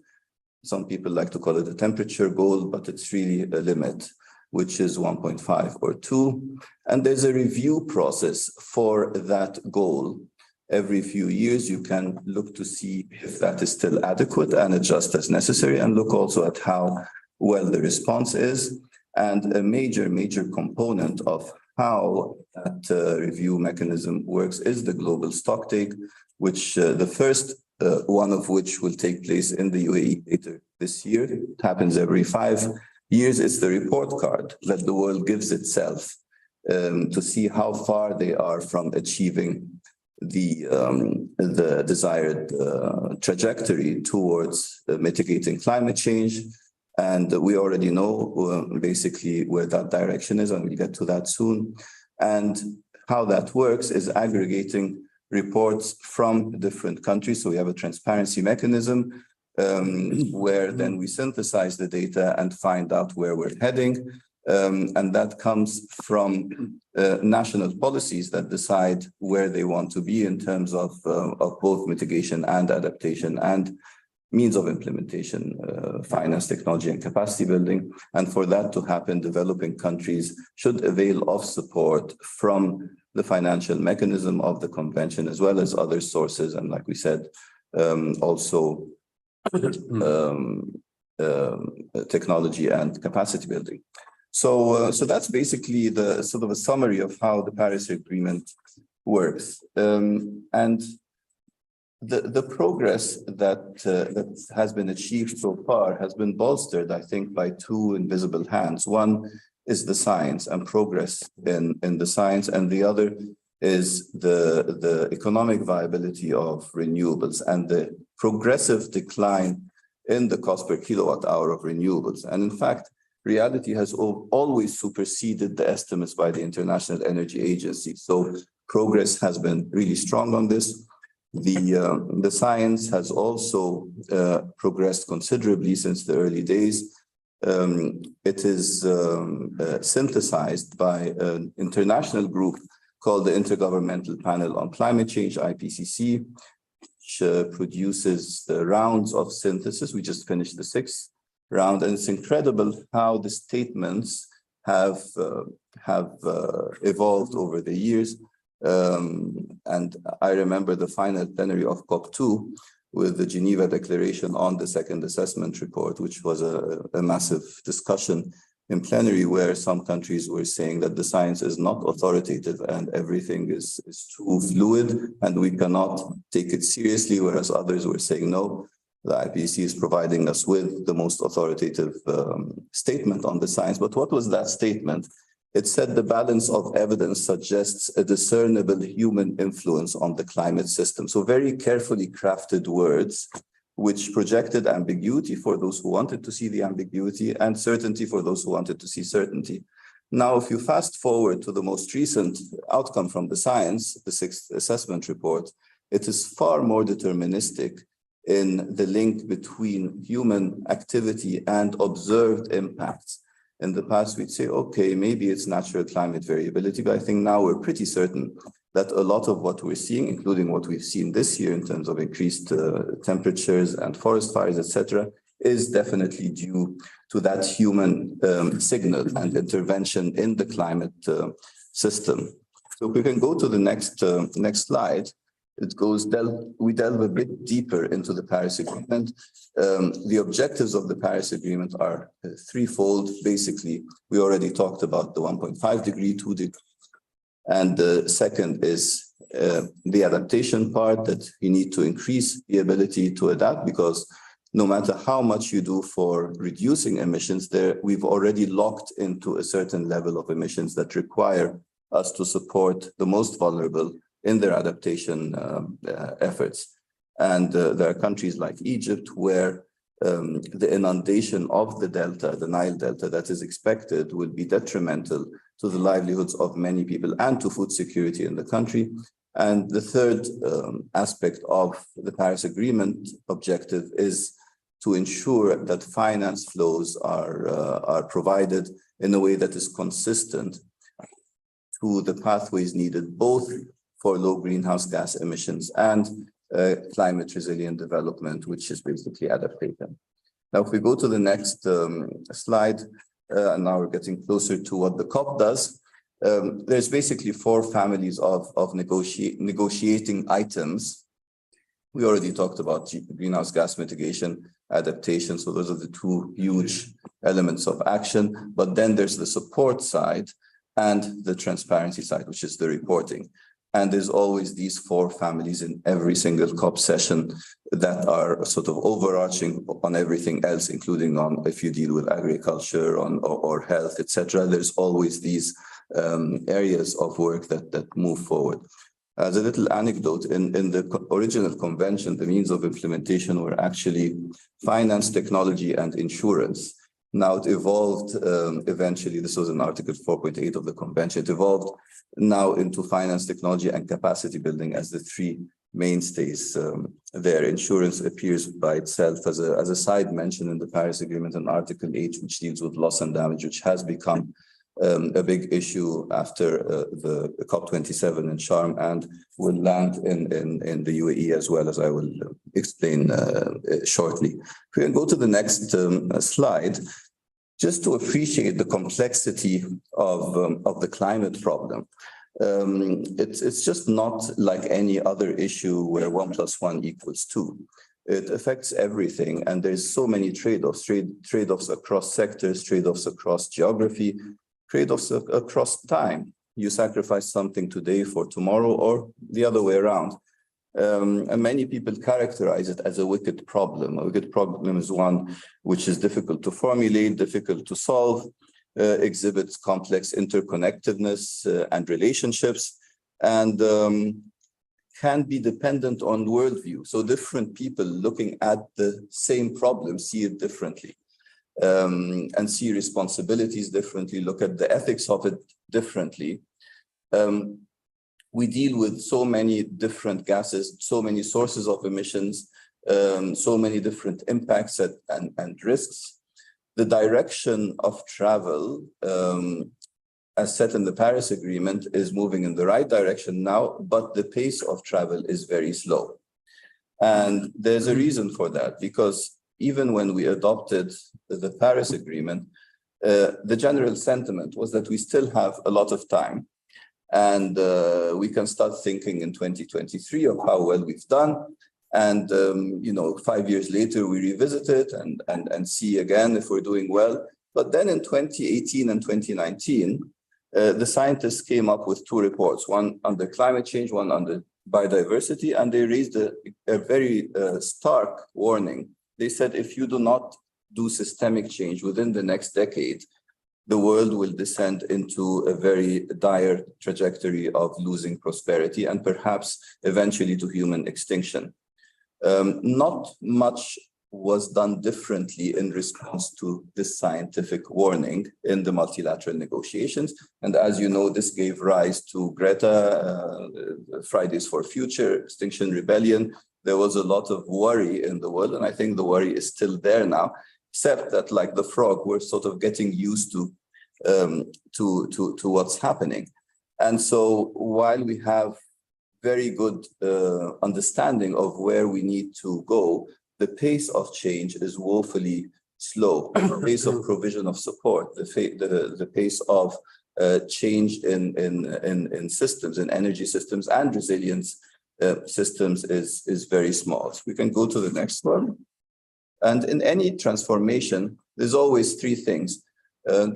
Some people like to call it a temperature goal, but it's really a limit, which is 1.5 or 2. And there's a review process for that goal. Every few years, you can look to see if that is still adequate and adjust as necessary, and look also at how well the response is. And a major component of how that review mechanism works is the global stocktake, which the first one of which will take place in the UAE later this year. It happens every 5 years. It's the report card that the world gives itself to see how far they are from achieving the desired trajectory towards mitigating climate change. And we already know basically where that direction is, and we'll get to that soon. And how that works is aggregating reports from different countries. So we have a transparency mechanism where then we synthesize the data and find out where we're heading. And that comes from national policies that decide where they want to be in terms of both mitigation and adaptation and means of implementation, finance, technology, and capacity building. And for that to happen, developing countries should avail of support from the financial mechanism of the convention, as well as other sources. And like we said, also technology and capacity building. So that's basically the sort of a summary of how the Paris Agreement works. And the progress that has been achieved so far has been bolstered, I think, by two invisible hands. One is the science and progress in the science, and the other is the economic viability of renewables and the progressive decline in the cost per kilowatt hour of renewables. And in fact, reality has always superseded the estimates by the International Energy Agency. So progress has been really strong on this. The science has also progressed considerably since the early days. It is synthesized by an international group called the Intergovernmental Panel on Climate Change, IPCC, which produces the rounds of synthesis. We just finished the 6th round, and it's incredible how the statements have evolved over the years. And I remember the final plenary of COP2 with the Geneva Declaration on the second assessment report, which was a massive discussion in plenary, where some countries were saying that the science is not authoritative and everything is too fluid and we cannot take it seriously, whereas others were saying, no, the IPCC is providing us with the most authoritative statement on the science. But what was that statement? It said the balance of evidence suggests a discernible human influence on the climate system. So very carefully crafted words, which projected ambiguity for those who wanted to see the ambiguity and certainty for those who wanted to see certainty. Now, if you fast forward to the most recent outcome from the science, the 6th assessment report, it is far more deterministic in the link between human activity and observed impacts. In the past, we'd say, okay, maybe it's natural climate variability, but I think now we're pretty certain that a lot of what we're seeing, including what we've seen this year in terms of increased temperatures and forest fires, etc., is definitely due to that human signal and intervention in the climate system. So if we can go to the next slide. We delve a bit deeper into the Paris Agreement. The objectives of the Paris Agreement are threefold. Basically, we already talked about the 1.5 degree, 2 degree. And the second is the adaptation part, that you need to increase the ability to adapt, because no matter how much you do for reducing emissions, we've already locked into a certain level of emissions that require us to support the most vulnerable in their adaptation efforts. And there are countries like Egypt where the inundation of the delta, the Nile Delta, that is expected would be detrimental to the livelihoods of many people and to food security in the country. And the third aspect of the Paris Agreement objective is to ensure that finance flows are provided in a way that is consistent to the pathways needed, both for low greenhouse gas emissions and climate resilient development, which is basically adaptation. Now, if we go to the next slide, and now we're getting closer to what the COP does, there's basically 4 families of negotiating items. We already talked about greenhouse gas mitigation, adaptation, so those are the 2 huge elements of action. But then there's the support side, and the transparency side, which is the reporting. And there's always these four families in every single COP session that are sort of overarching on everything else, including on if you deal with agriculture or health, etc. There's always these areas of work that move forward. As a little anecdote, in the original convention, the means of implementation were actually finance, technology, and insurance. Now it evolved eventually, this was in Article 4.8 of the convention, it evolved now into finance, technology, and capacity building as the three mainstays there. Insurance appears by itself as a side mention in the Paris Agreement in Article 8, which deals with loss and damage, which has become a big issue after the COP27 in Sharm and will land in the UAE as well, as I will explain shortly. If we can go to the next slide, just to appreciate the complexity of the climate problem. It's just not like any other issue where 1 + 1 = 2. It affects everything, and there's so many trade-offs, trade-offs across sectors, trade-offs across geography, trade-offs across time. You sacrifice something today for tomorrow or the other way around. And many people characterize it as a wicked problem. A wicked problem is one which is difficult to formulate, difficult to solve, exhibits complex interconnectedness and relationships, and can be dependent on worldview. So different people looking at the same problem see it differently. And see responsibilities differently, look at the ethics of it differently. We deal with so many different gases, so many sources of emissions, so many different impacts and risks. The direction of travel, as set in the Paris Agreement, is moving in the right direction now, but the pace of travel is very slow. And there's a reason for that, because even when we adopted the Paris Agreement, the general sentiment was that we still have a lot of time. And we can start thinking in 2023 of how well we've done. And, 5 years later, we revisit it and see again if we're doing well. But then in 2018 and 2019, the scientists came up with two reports, one under climate change, one under biodiversity, and they raised a very stark warning. They said, if you do not do systemic change within the next decade, the world will descend into a very dire trajectory of losing prosperity and perhaps eventually to human extinction. Not much was done differently in response to this scientific warning in the multilateral negotiations. And as you know, this gave rise to Greta, Fridays for Future, Extinction Rebellion. There was a lot of worry in the world, and I think the worry is still there now, except that, like the frog, we're sort of getting used to what's happening. And so while we have very good understanding of where we need to go, the pace of change is woefully slow. The pace of provision of support, the pace of change in systems, in energy systems and resilience systems is very small. So we can go to the next one. And in any transformation, there's always three things.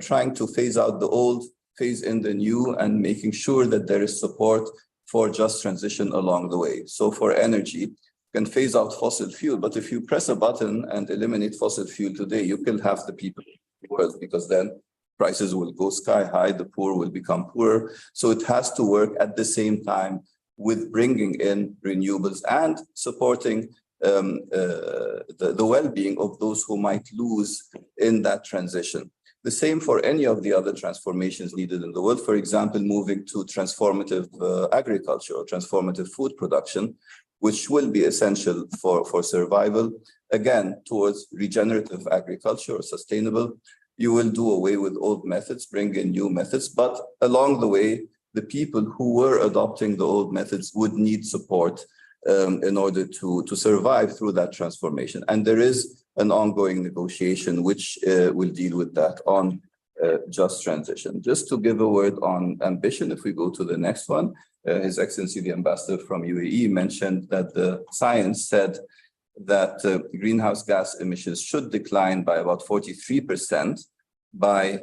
Trying to phase out the old, phase in the new, and making sure that there is support for just transition along the way. So for energy, you can phase out fossil fuel, but if you press a button and eliminate fossil fuel today, you kill half the people in the world, because then prices will go sky high, the poor will become poorer. So it has to work at the same time with bringing in renewables and supporting the well-being of those who might lose in that transition. The same for any of the other transformations needed in the world. For example, moving to transformative agriculture or transformative food production, which will be essential for survival. Again, towards regenerative agriculture or sustainable, you will do away with old methods, bring in new methods, but along the way, the people who were adopting the old methods would need support in order to survive through that transformation. And there is an ongoing negotiation which will deal with that on just transition. Just to give a word on ambition, if we go to the next one, His Excellency the Ambassador from UAE mentioned that the science said that greenhouse gas emissions should decline by about 43% by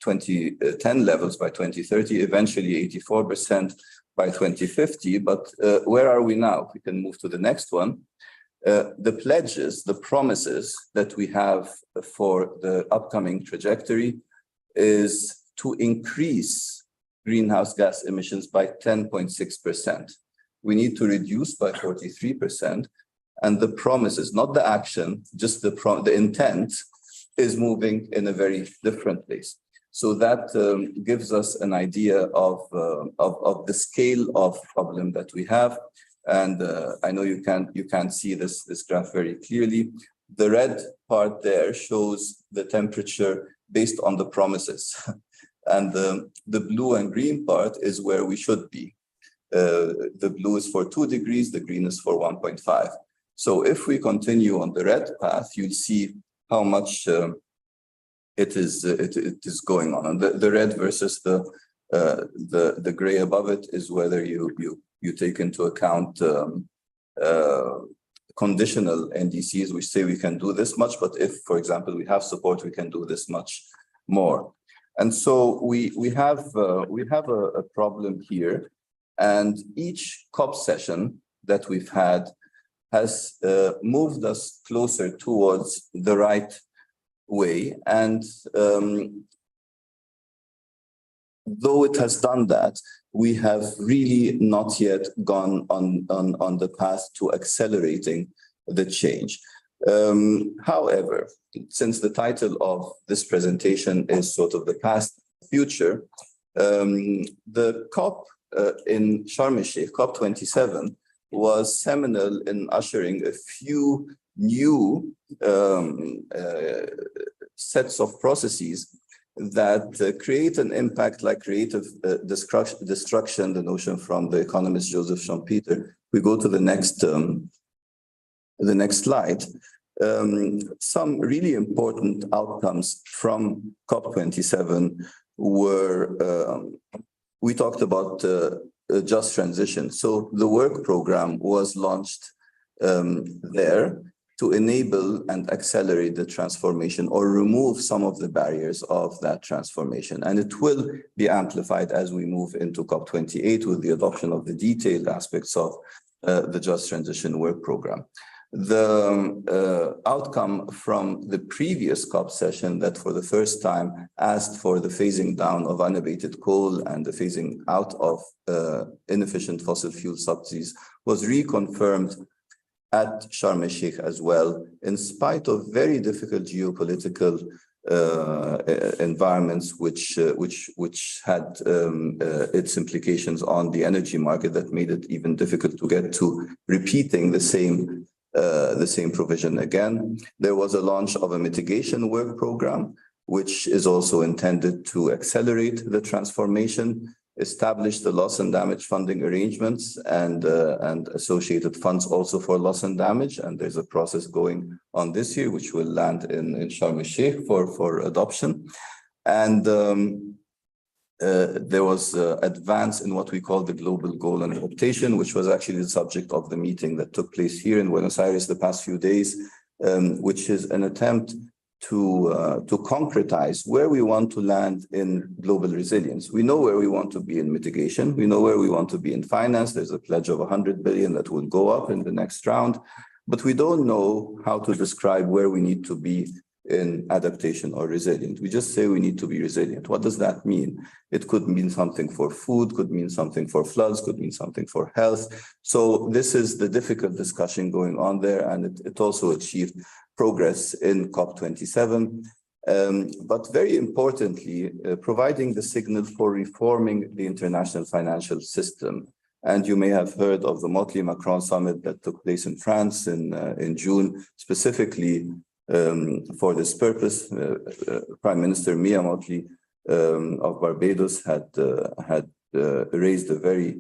2010 levels by 2030, eventually 84% by 2050. But where are we now? We can move to the next one. The pledges, the promises that we have for the upcoming trajectory is to increase greenhouse gas emissions by 10.6%. We need to reduce by 43%. And the promises, not the action, just the intent is moving in a very different place. So that gives us an idea of the scale of problem that we have. And I know you can't see this graph very clearly. The red part there shows the temperature based on the promises. And the blue and green part is where we should be. The blue is for 2 degrees, the green is for 1.5. So if we continue on the red path, you'll see how much it is going on. And the red versus the gray above it is whether you take into account conditional NDCs, which say we can do this much, but if, for example, we have support, we can do this much more. And so we have a problem here, and each COP session that we've had has moved us closer towards the right way. And though it has done that, we have really not yet gone on the path to accelerating the change. However, since the title of this presentation is sort of the past future, the COP in Sharm el-Sheikh, COP27, was seminal in ushering a few new sets of processes that create an impact like creative destruction, the notion from the economist Joseph Schumpeter. We go to the next slide. Some really important outcomes from COP27 were, we talked about just transition. So the work program was launched there to enable and accelerate the transformation or remove some of the barriers of that transformation. And it will be amplified as we move into COP28 with the adoption of the detailed aspects of the Just Transition Work Program. The outcome from the previous COP session that for the first time asked for the phasing down of unabated coal and the phasing out of inefficient fossil fuel subsidies was reconfirmed at Sharm el-Sheikh as well, in spite of very difficult geopolitical environments, which had its implications on the energy market that made it even difficult to get to repeating the same provision again. There was a launch of a mitigation work program, which is also intended to accelerate the transformation, establish the loss and damage funding arrangements and associated funds also for loss and damage. And there's a process going on this year, which will land in Sharm el-Sheikh for adoption. And there was advance in what we call the global goal and adaptation, which was actually the subject of the meeting that took place here in Buenos Aires the past few days, which is an attempt to concretize where we want to land in global resilience. We know where we want to be in mitigation. We know where we want to be in finance. There's a pledge of 100 billion that will go up in the next round, but we don't know how to describe where we need to be in adaptation or resilient. We just say we need to be resilient. What does that mean? It could mean something for food, could mean something for floods, could mean something for health. So this is the difficult discussion going on there, and it also achieved progress in COP27, but very importantly, providing the signal for reforming the international financial system. And you may have heard of the Motley-Macron summit that took place in France in June, specifically for this purpose. Prime Minister Mia Mottley of Barbados had raised a very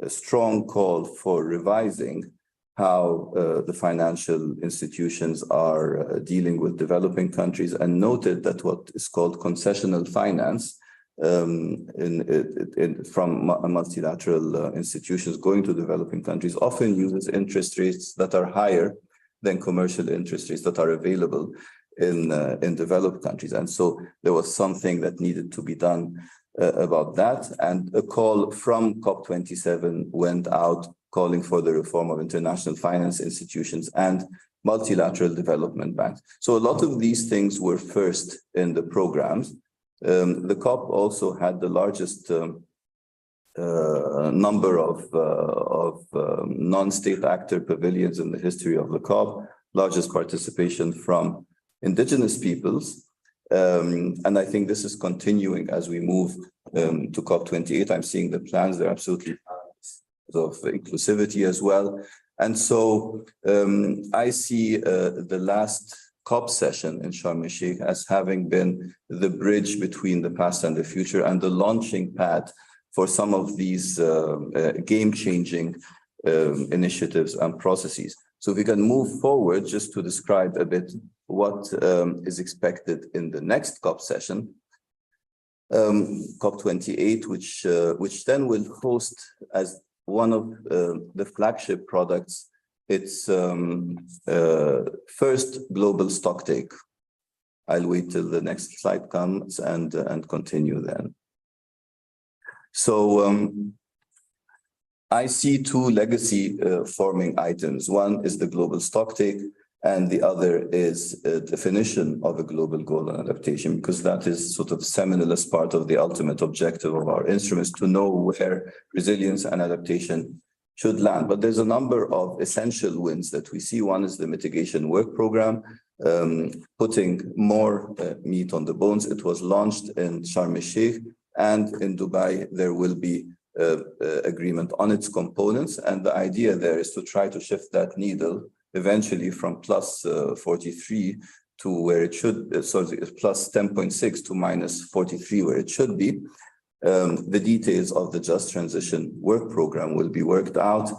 strong call for revising how the financial institutions are dealing with developing countries, and noted that what is called concessional finance from multilateral institutions going to developing countries often uses interest rates that are higher than commercial interest rates that are available in developed countries. And so there was something that needed to be done about that. And a call from COP27 went out calling for the reform of international finance institutions and multilateral development banks. So a lot of these things were first in the programs. The COP also had the largest number of non-state actor pavilions in the history of the COP, largest participation from indigenous peoples. And I think this is continuing as we move to COP28. I'm seeing the plans, they're absolutely of inclusivity as well. And so I see the last COP session in Sharm el-Sheikh as having been the bridge between the past and the future and the launching pad for some of these game-changing initiatives and processes. So if we can move forward just to describe a bit what is expected in the next COP session, COP28, which then will host as one of the flagship products its first global stocktake. I'll wait till the next slide comes and continue then. So I see two legacy forming items. One is the global stocktake, and the other is a definition of a global goal on adaptation, because that is sort of seminal as part of the ultimate objective of our instruments, to know where resilience and adaptation should land. But there's a number of essential wins that we see. One is the mitigation work program, putting more meat on the bones. It was launched in Sharm el-Sheikh, and in Dubai, there will be agreement on its components. And the idea there is to try to shift that needle eventually from plus 43 to where it should, sorry, plus 10.6 to minus 43, where it should be. The details of the Just Transition work program will be worked out,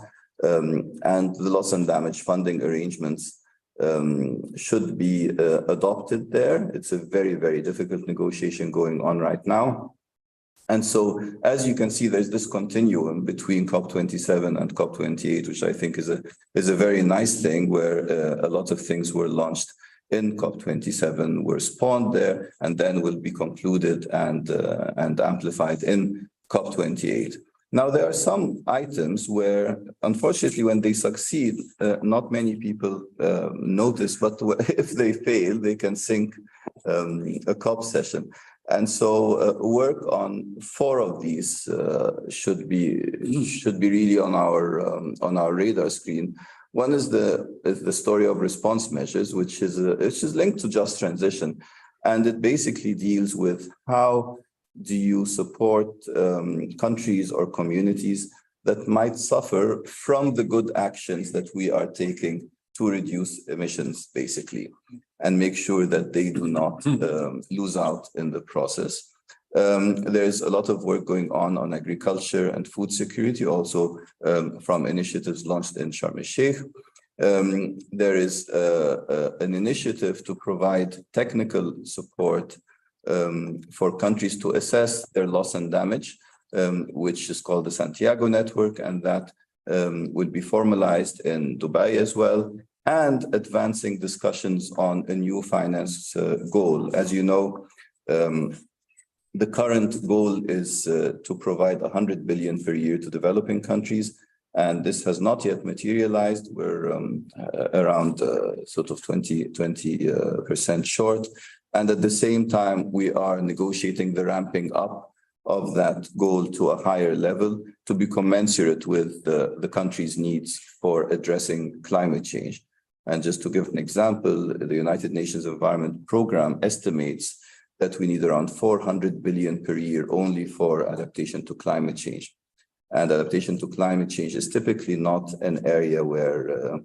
and the loss and damage funding arrangements should be adopted there. It's a very, very difficult negotiation going on right now. And so, as you can see, there's this continuum between COP27 and COP28, which I think is a very nice thing, where a lot of things were launched in COP27, were spawned there, and then will be concluded and amplified in COP28. Now, there are some items where, unfortunately, when they succeed, not many people notice, but if they fail, they can sink a COP session. And so work on 4 of these should be really on our radar screen. One is the story of response measures, which is linked to Just Transition, and it basically deals with how do you support countries or communities that might suffer from the good actions that we are taking to reduce emissions, basically, and make sure that they do not lose out in the process. There's a lot of work going on agriculture and food security, also from initiatives launched in Sharm el-Sheikh. There is an initiative to provide technical support for countries to assess their loss and damage, which is called the Santiago Network, and that will be formalized in Dubai as well, and advancing discussions on a new finance goal. As you know, the current goal is to provide 100 billion per year to developing countries, and this has not yet materialized. We're around sort of 20% short, and at the same time, we are negotiating the ramping up of that goal to a higher level to be commensurate with the country's needs for addressing climate change. And just to give an example, the United Nations Environment Programme estimates that we need around 400 billion per year only for adaptation to climate change. And adaptation to climate change is typically not an area where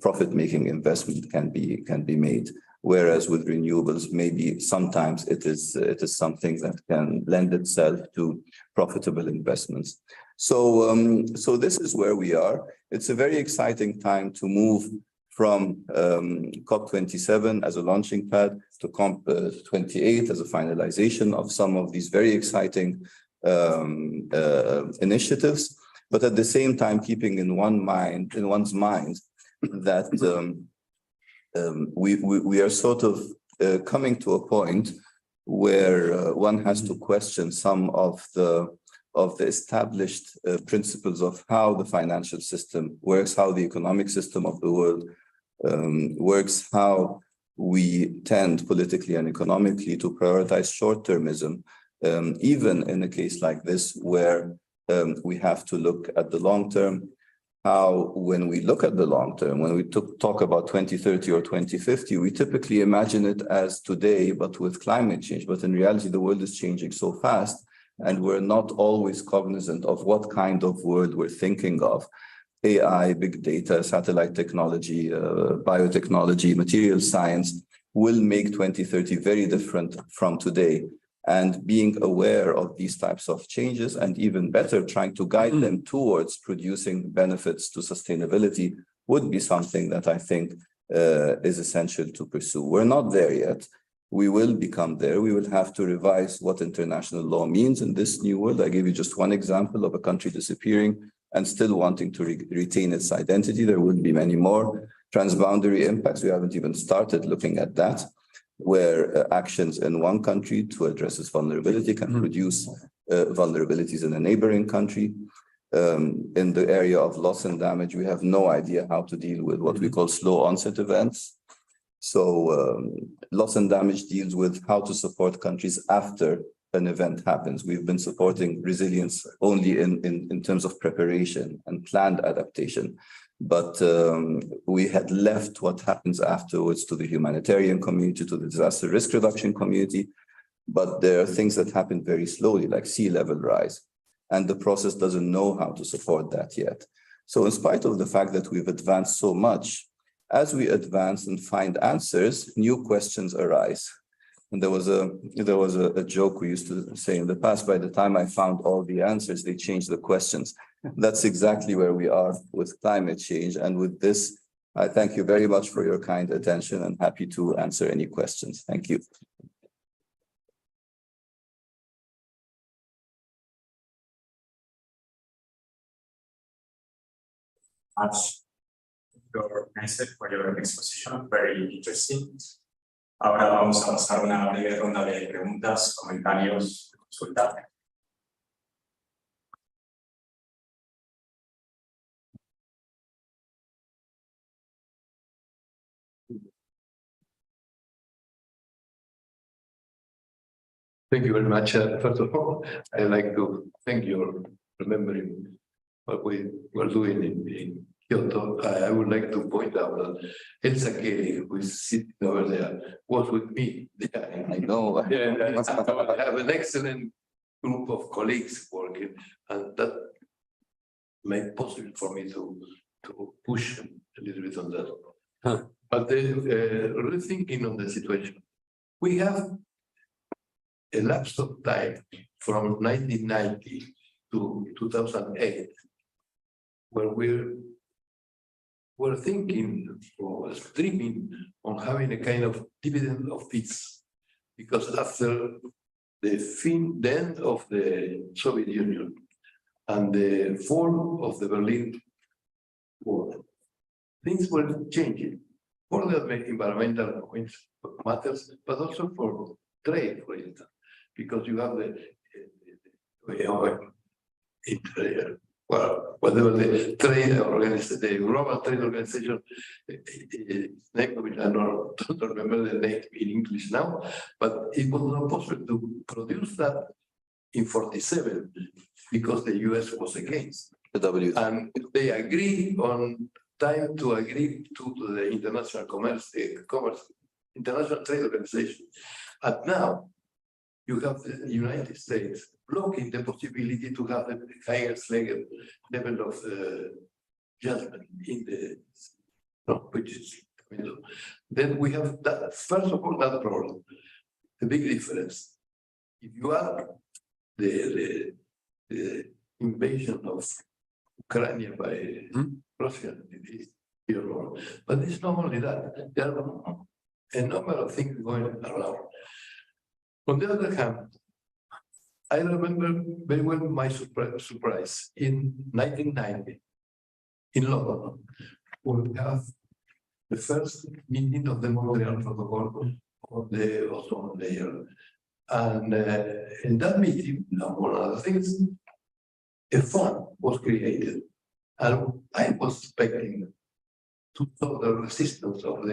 profit-making investment can be made. Whereas with renewables, maybe sometimes it is something that can lend itself to profitable investments. So this is where we are. It's a very exciting time to move from COP27 as a launching pad to COP28 as a finalization of some of these very exciting initiatives, but at the same time keeping in one's mind that we are sort of coming to a point where one has to question some of the established principles of how the financial system works, how the economic system of the world works, how we tend politically and economically to prioritize short-termism, even in a case like this where we have to look at the long term. How, when we look at the long term, when we talk about 2030 or 2050, we typically imagine it as today, but with climate change. But in reality, the world is changing so fast, and we're not always cognizant of what kind of world we're thinking of. AI, big data, satellite technology, biotechnology, material science will make 2030 very different from today. And being aware of these types of changes, and even better, trying to guide them towards producing benefits to sustainability would be something that I think is essential to pursue. We're not there yet. We will become there. We will have to revise what international law means in this new world. I gave you just one example of a country disappearing and still wanting to retain its identity. There will be many more transboundary impacts. We haven't even started looking at that, where actions in one country to address its vulnerability can produce vulnerabilities in a neighboring country. In the area of loss and damage, we have no idea how to deal with what we call slow onset events. So loss and damage deals with how to support countries after an event happens. We've been supporting resilience only in terms of preparation and planned adaptation. But we had left what happens afterwards to the humanitarian community, to the disaster risk reduction community. But there are things that happen very slowly, like sea level rise. And the process doesn't know how to support that yet. So in spite of the fact that we've advanced so much, as we advance and find answers, new questions arise. And there was a joke we used to say in the past: by the time I found all the answers, they changed the questions. That's exactly where we are with climate change. And with this, I thank you very much for your kind attention and happy to answer any questions. Thank you. Much your message for your exposition, very interesting. Ahora vamos a pasar una breve ronda de preguntas, comentarios, consultas. Thank you very much. First of all, I'd like to thank you for remembering what we were doing in Kyoto. I would like to point out that Elsa Kelly, who is sitting over there, was with me. I know. I have an excellent group of colleagues working, and that made possible for me to push a little bit on that. Huh. But rethinking on the situation, we have a lapse of time from 1990 to 2008, where we're thinking or dreaming on having a kind of dividend of peace, because after the end of the Soviet Union and the fall of the Berlin Wall, things were changing for the environmental matters, but also for trade, for instance, because you have whatever the trade organization, the global trade organization, which I don't remember the name in English now, but it was not possible to produce that in 1947 because the US was against. And they agreed on time to agree to the international international trade organization. And now you have the United States blocking the possibility to have the highest level of judgment in the which is then we have that. First of all, that problem, the big difference. If you add the invasion of Ukraine by Russia, but it's not only that. There are a number of things going around. On the other hand, I remember very well my surprise in 1990 in London, when we have the first meeting of the Montreal Protocol of the ozone layer. And in that meeting, among other things, a fund was created. And I was expecting to solve the resistance of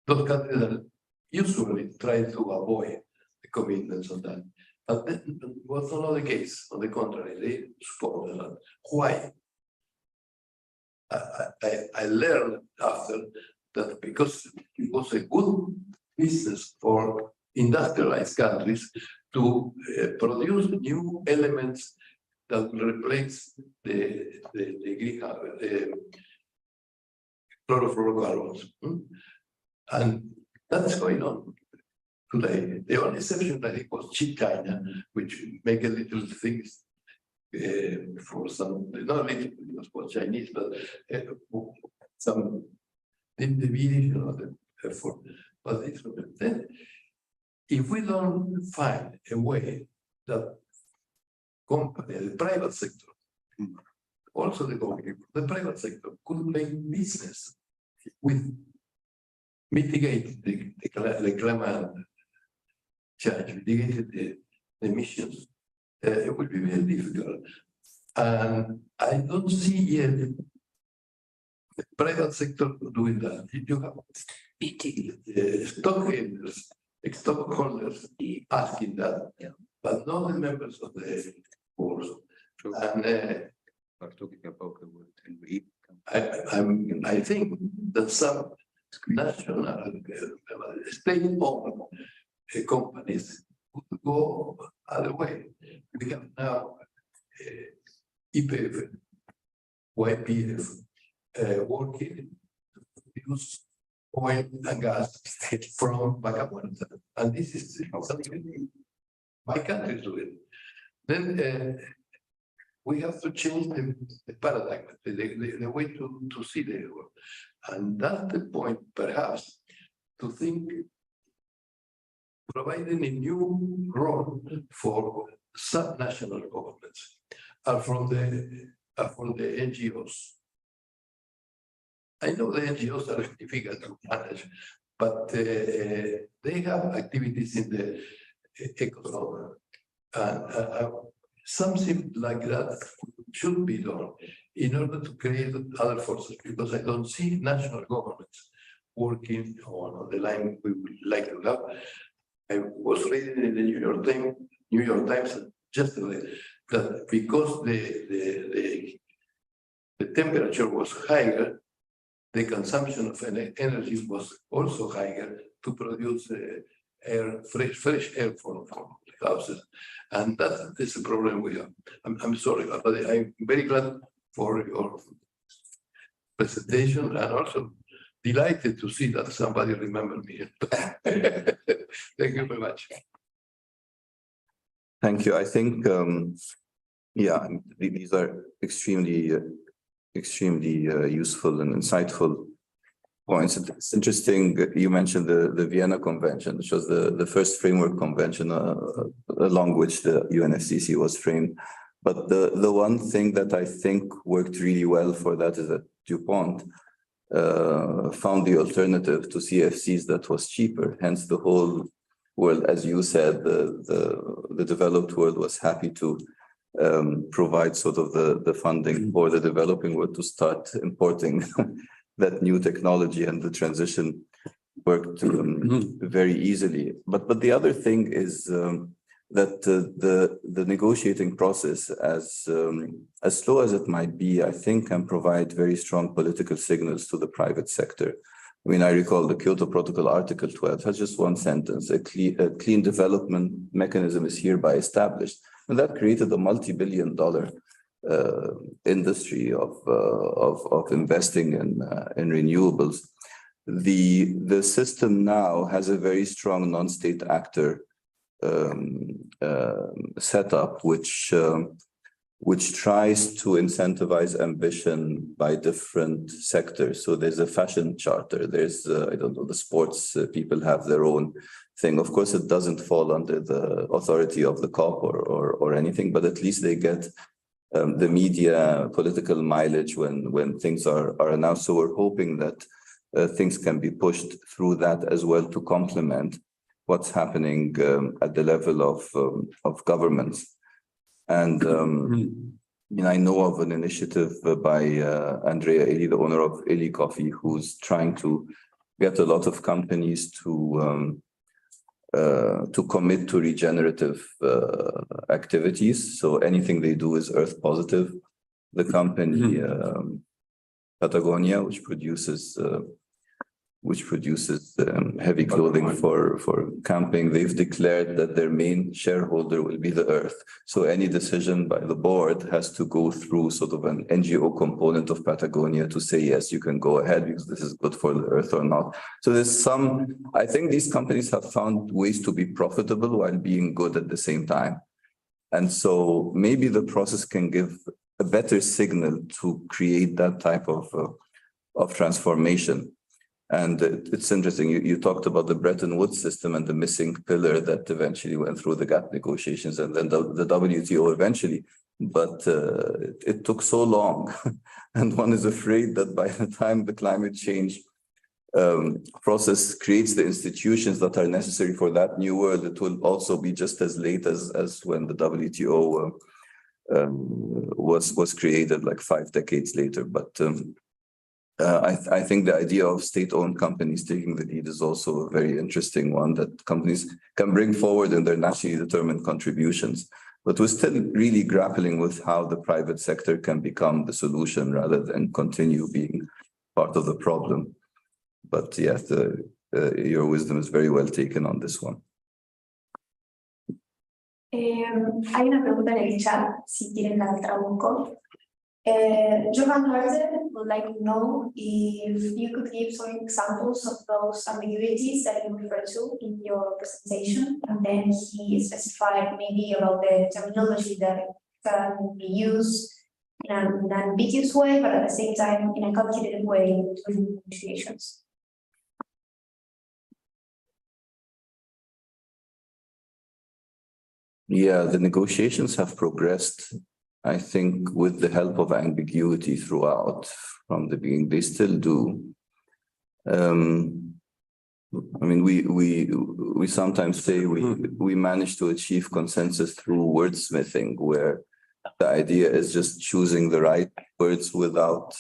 those countries that usually try to avoid the commitments of that. But that was not the case. On the contrary, they supported that. Why? I learned after that because it was a good business for industrialized countries to produce new elements that replace the chlorofluorocarbons. And that's going on today. The only exception, I think, was China, which make a little things for some, not little, because for Chinese, but some division of the effort. But then, if we don't find a way that company, the private sector, also the private sector could make business with mitigating the climate change, mitigating the emissions, it would be very difficult. And I don't see yet the private sector doing that. You have stockholders asking that, but not the members of the board. And We're talking about the word. I think that some national state-owned companies would go other way. We have now EPF, YPF working to use oil and gas from Vaca Muerta. And this is something my country is doing. Then we have to change the paradigm, the way to see the world. And that's the point, perhaps, to think providing a new role for subnational governments from the NGOs. I know the NGOs are difficult to manage, but they have activities in the ecozone. And something like that should be done in order to create other forces, because I don't see national governments working on the line we would like to have. I was reading in the New York Times yesterday that because the temperature was higher, the consumption of energy was also higher to produce fresh air for the houses. And that is the problem we have. I'm sorry, but I'm very glad for your presentation and also delighted to see that somebody remembered me. Thank you very much. Thank you. I think, yeah, these are extremely useful and insightful points. It's interesting, you mentioned the Vienna Convention, which was the first framework convention along which the UNFCCC was framed. But the one thing that I think worked really well for that is that DuPont found the alternative to CFCs that was cheaper. Hence the whole world, as you said, the developed world was happy to provide sort of the funding for the developing world to start importing that new technology, and the transition worked very easily. But the other thing is that the negotiating process, as slow as it might be, I think can provide very strong political signals to the private sector. I mean, I recall the Kyoto Protocol Article 12 has just one sentence: a clean development mechanism is hereby established. And that created a multi-billion-dollar industry of investing in renewables. The system now has a very strong non-state actor setup, which tries to incentivize ambition by different sectors. So there's a fashion charter. There's I don't know, the sports people have their own thing. Of course, it doesn't fall under the authority of the COP or anything, but at least they get the media political mileage when things are announced. So we're hoping that things can be pushed through that as well to complement what's happening at the level of governments. And I know of an initiative by Andrea Eli, the owner of Eli Coffee, who's trying to get a lot of companies to commit to regenerative activities. So anything they do is earth positive. The company Patagonia, which produces heavy clothing for camping, they've declared that their main shareholder will be the earth. So any decision by the board has to go through sort of an NGO component of Patagonia to say, yes, you can go ahead because this is good for the earth or not. So I think these companies have found ways to be profitable while being good at the same time. And so maybe the process can give a better signal to create that type of transformation. And it's interesting, you talked about the Bretton Woods system and the missing pillar that eventually went through the GATT negotiations and then the WTO eventually. But it took so long. And one is afraid that by the time the climate change process creates the institutions that are necessary for that new world, it will also be just as late as when the WTO was created like 5 decades later. But I think the idea of state-owned companies taking the lead is also a very interesting one that companies can bring forward in their nationally determined contributions. But we're still really grappling with how the private sector can become the solution rather than continue being part of the problem. But yes, your wisdom is very well taken on this one. Hay una pregunta en el chat, si quieren la traduzco. Johan Harder would like to know if you could give some examples of those ambiguities that you referred to in your presentation, and then he specified maybe about the terminology that can be used in an ambiguous way, but at the same time in a calculated way during negotiations. Yeah, the negotiations have progressed, I think, with the help of ambiguity throughout from the beginning. They still do. I mean, we sometimes say we manage to achieve consensus through wordsmithing, where the idea is just choosing the right words without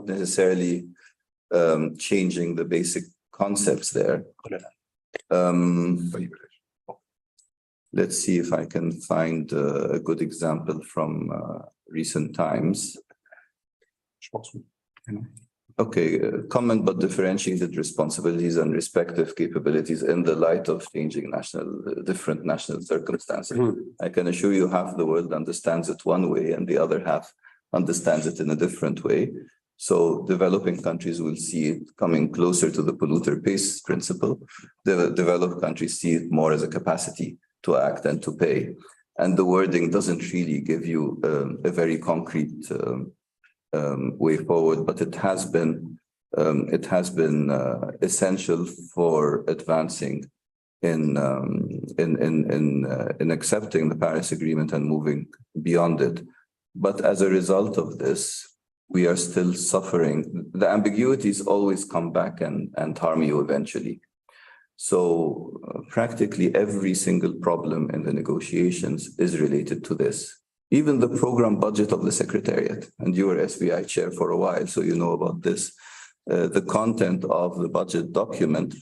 necessarily changing the basic concepts there. Let's see if I can find a good example from recent times. Okay, comment but differentiated responsibilities and respective capabilities in the light of changing different national circumstances. I can assure you half the world understands it one way and the other half understands it in a different way. So developing countries will see it coming closer to the polluter pays principle. The developed countries see it more as a capacity to act and to pay. And the wording doesn't really give you a very concrete way forward, but it has been essential for advancing in accepting the Paris Agreement and moving beyond it. But as a result of this, we are still suffering. The ambiguities always come back and harm you eventually. So practically every single problem in the negotiations is related to this. Even the program budget of the Secretariat, and you were SBI chair for a while, so you know about this. The content of the budget document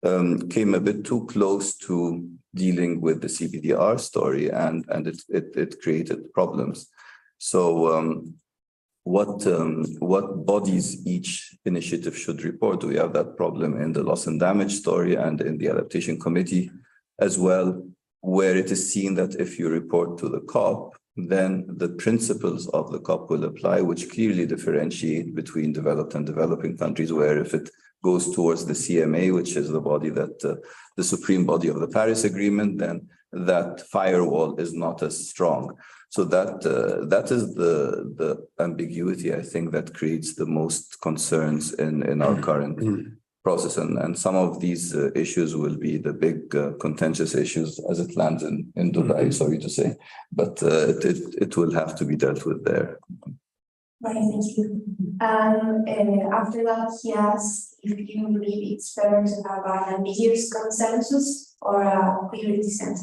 came a bit too close to dealing with the CBDR story, and it created problems. So what bodies each initiative should report? We have that problem in the loss and damage story and in the adaptation committee as well, where it is seen that if you report to the COP, then the principles of the COP will apply, which clearly differentiate between developed and developing countries, where if it goes towards the CMA, which is the body that the supreme body of the Paris Agreement, then that firewall is not as strong. So that is the ambiguity, I think, that creates the most concerns in our current process. And some of these issues will be the big contentious issues as it lands in Dubai, sorry to say, but it will have to be dealt with there. Right, thank you. And after that, he asked if you believe it's better to have an ambiguous consensus or a clear dissent.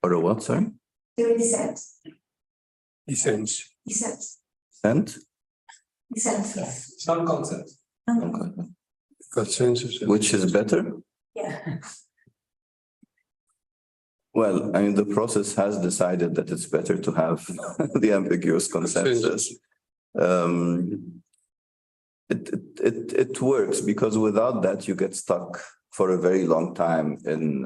Or a what, sorry? Clear dissent. Dissent. Dissent. Consent? Dissent, yes. It's not consent. Okay. Consensus. Which is better? Yeah. Well, I mean, the process has decided that it's better to have the ambiguous consensus. It works because without that you get stuck for a very long time in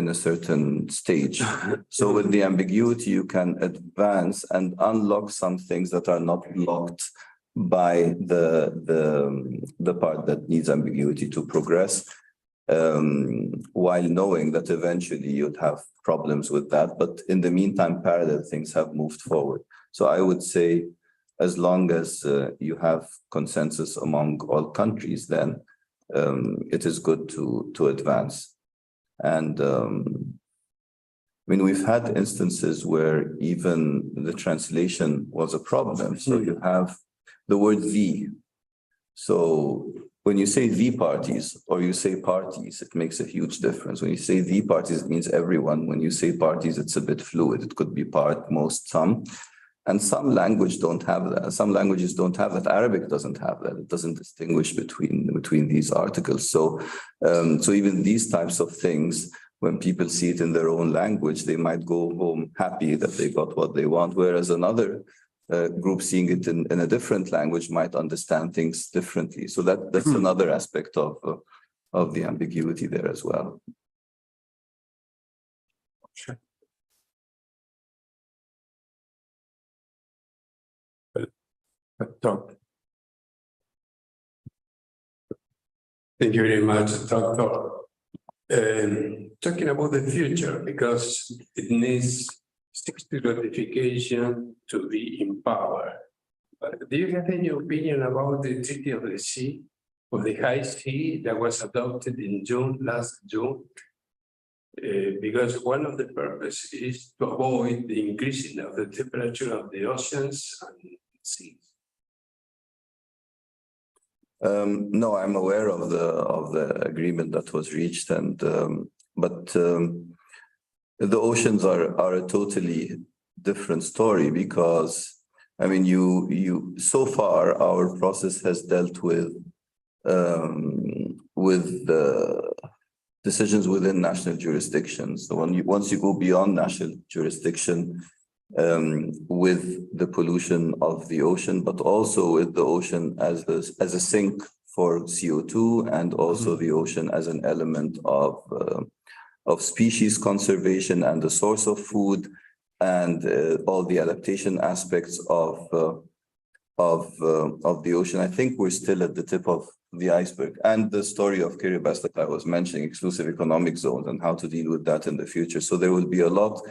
a certain stage. So with the ambiguity, you can advance and unlock some things that are not locked by the part that needs ambiguity to progress. While knowing that eventually you'd have problems with that, but in the meantime, parallel things have moved forward. So I would say, as long as you have consensus among all countries, then it is good to advance. And I mean, we've had instances where even the translation was a problem. So you have the word "the." So when you say "the parties" or you say "parties," it makes a huge difference. When you say "the parties," it means everyone. When you say "parties," it's a bit fluid. It could be part, most, some. And some languages don't have that. Some languages don't have that. Arabic doesn't have that. It doesn't distinguish between these articles. So, so even these types of things, when people see it in their own language, they might go home happy that they got what they want, whereas another group seeing it in a different language might understand things differently. So that's another aspect of the ambiguity there as well. Sure. Talk. Thank you very much, Doctor. Talking about the future, because it needs 60 ratification to be in power. But do you have any opinion about the Treaty of the Sea, of the High Sea that was adopted in last June? Because one of the purposes is to avoid the increasing of the temperature of the oceans and seas. No, I'm aware of the agreement that was reached, and but the oceans are a totally different story, because I mean you so far our process has dealt with the decisions within national jurisdictions. So once you go beyond national jurisdiction, with the pollution of the ocean, but also with the ocean as a sink for CO2, and also the ocean as an element of species conservation and the source of food, and all the adaptation aspects of the ocean. I think we're still at the tip of the iceberg. And the story of Kiribati that I was mentioning, exclusive economic zones, and how to deal with that in the future. So there will be a lot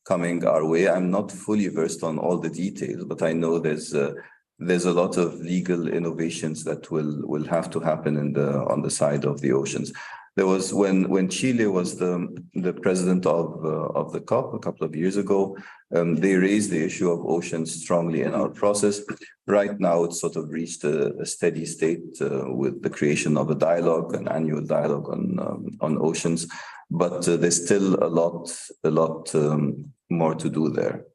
coming our way. I'm not fully versed on all the details, but I know there's a lot of legal innovations that will have to happen on the side of the oceans. There was when Chile was the president of the COP a couple of years ago, they raised the issue of oceans strongly in our process. Right now, it's sort of reached a steady state with the creation of a dialogue, an annual dialogue on oceans, but there's still a lot more to do there.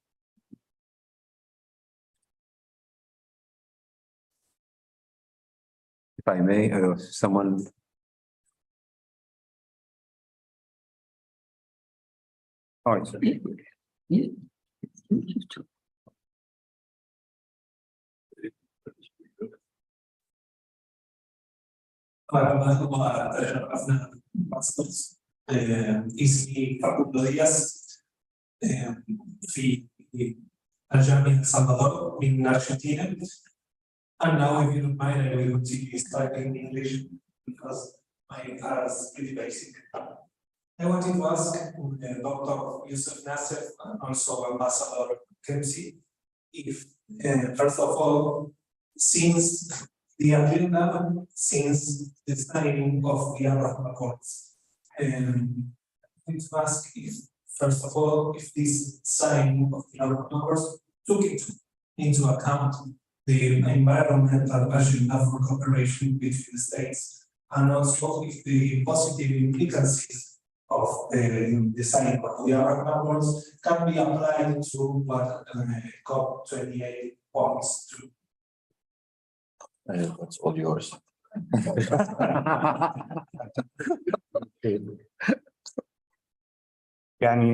If I may, someone. All right, sir. اسمي فاكولتو دياس في الجامعة سلفادور من أرجنتينا. And now, if you don't mind, I will continue studying English because my class is pretty basic. I wanted to ask Dr. Yusuf Nasser, and also Ambassador Kemsi, if first of all, since the agenda, since the signing of the Abraham Accords, I wanted to ask if, first of all, if this signing of the Abraham Accords took into account the environmental agenda for cooperation between the states, and also if the positive implications of the design of the Arab Accords can be applied to what COP28 wants to. That's all yours. يعني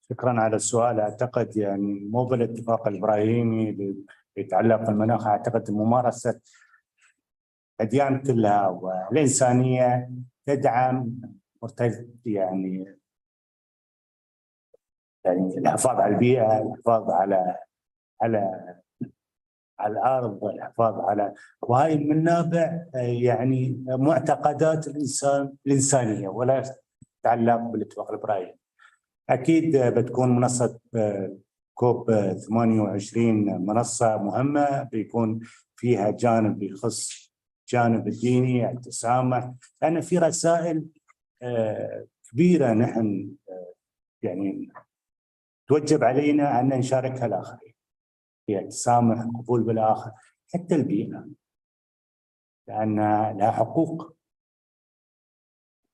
شكرا على السؤال. اعتقد يعني مو بالاتفاق الابراهيمي اللي يتعلق بالمناخ، اعتقد ممارسه الاديان كلها والانسانيه تدعم يعني الحفاظ على البيئه، الحفاظ على الارض، الحفاظ على، وهي من نابع يعني معتقدات الانسانيه ولا تتعلق بالاتفاق الابراهيمي. اكيد بتكون منصه كوب 28 منصه مهمه، بيكون فيها جانب يخص جانب الديني، التسامح، لان في رسائل كبيره نحن يعني توجب علينا ان نشاركها الاخرين، هي التسامح، القبول بالاخر، حتى البيئه لان لها حقوق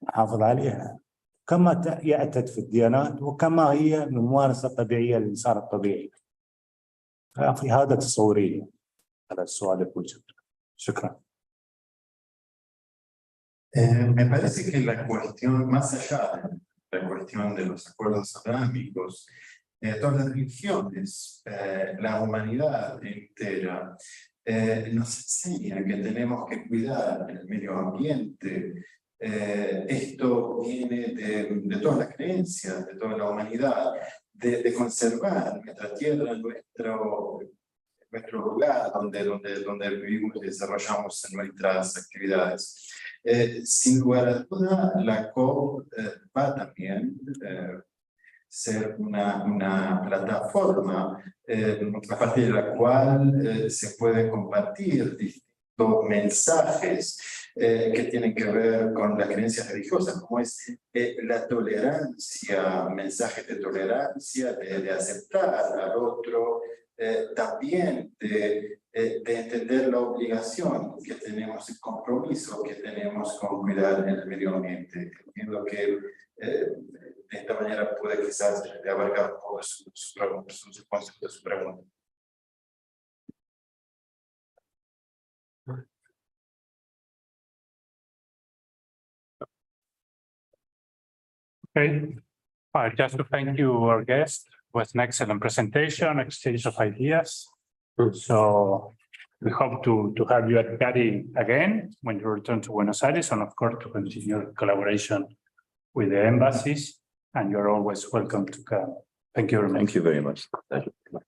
نحافظ عليها كما يأتت في الديانات وكما هي ممارسة طبيعية للإنسان الطبيعي. في هذا تصوري على السؤال الوجه. شكرا. Me parece que la cuestión, más allá de la cuestión de los acuerdos abrámicos, todas las religiones, la humanidad entera, nos enseña que tenemos que cuidar el medio ambiente. Esto viene de todas las creencias, de toda la humanidad, de conservar nuestra tierra, nuestro lugar donde vivimos y desarrollamos nuestras actividades. Sin lugar a duda, la COP va también ser una plataforma a partir de la cual se pueden compartir distintos mensajes que tienen que ver con las creencias religiosas, como es la tolerancia, mensajes de tolerancia, de aceptar al otro, también de entender la obligación que tenemos, el compromiso que tenemos con cuidar el medio ambiente. Entiendo que de esta manera puede quizás abarcar un poco su concepto de su pregunta. Okay, just to thank you, our guest. It was an excellent presentation, exchange of ideas. So we hope to have you at CARI again when you return to Buenos Aires, and of course to continue collaboration with the embassies. And you're always welcome to come. Thank you very much. Thank you very much.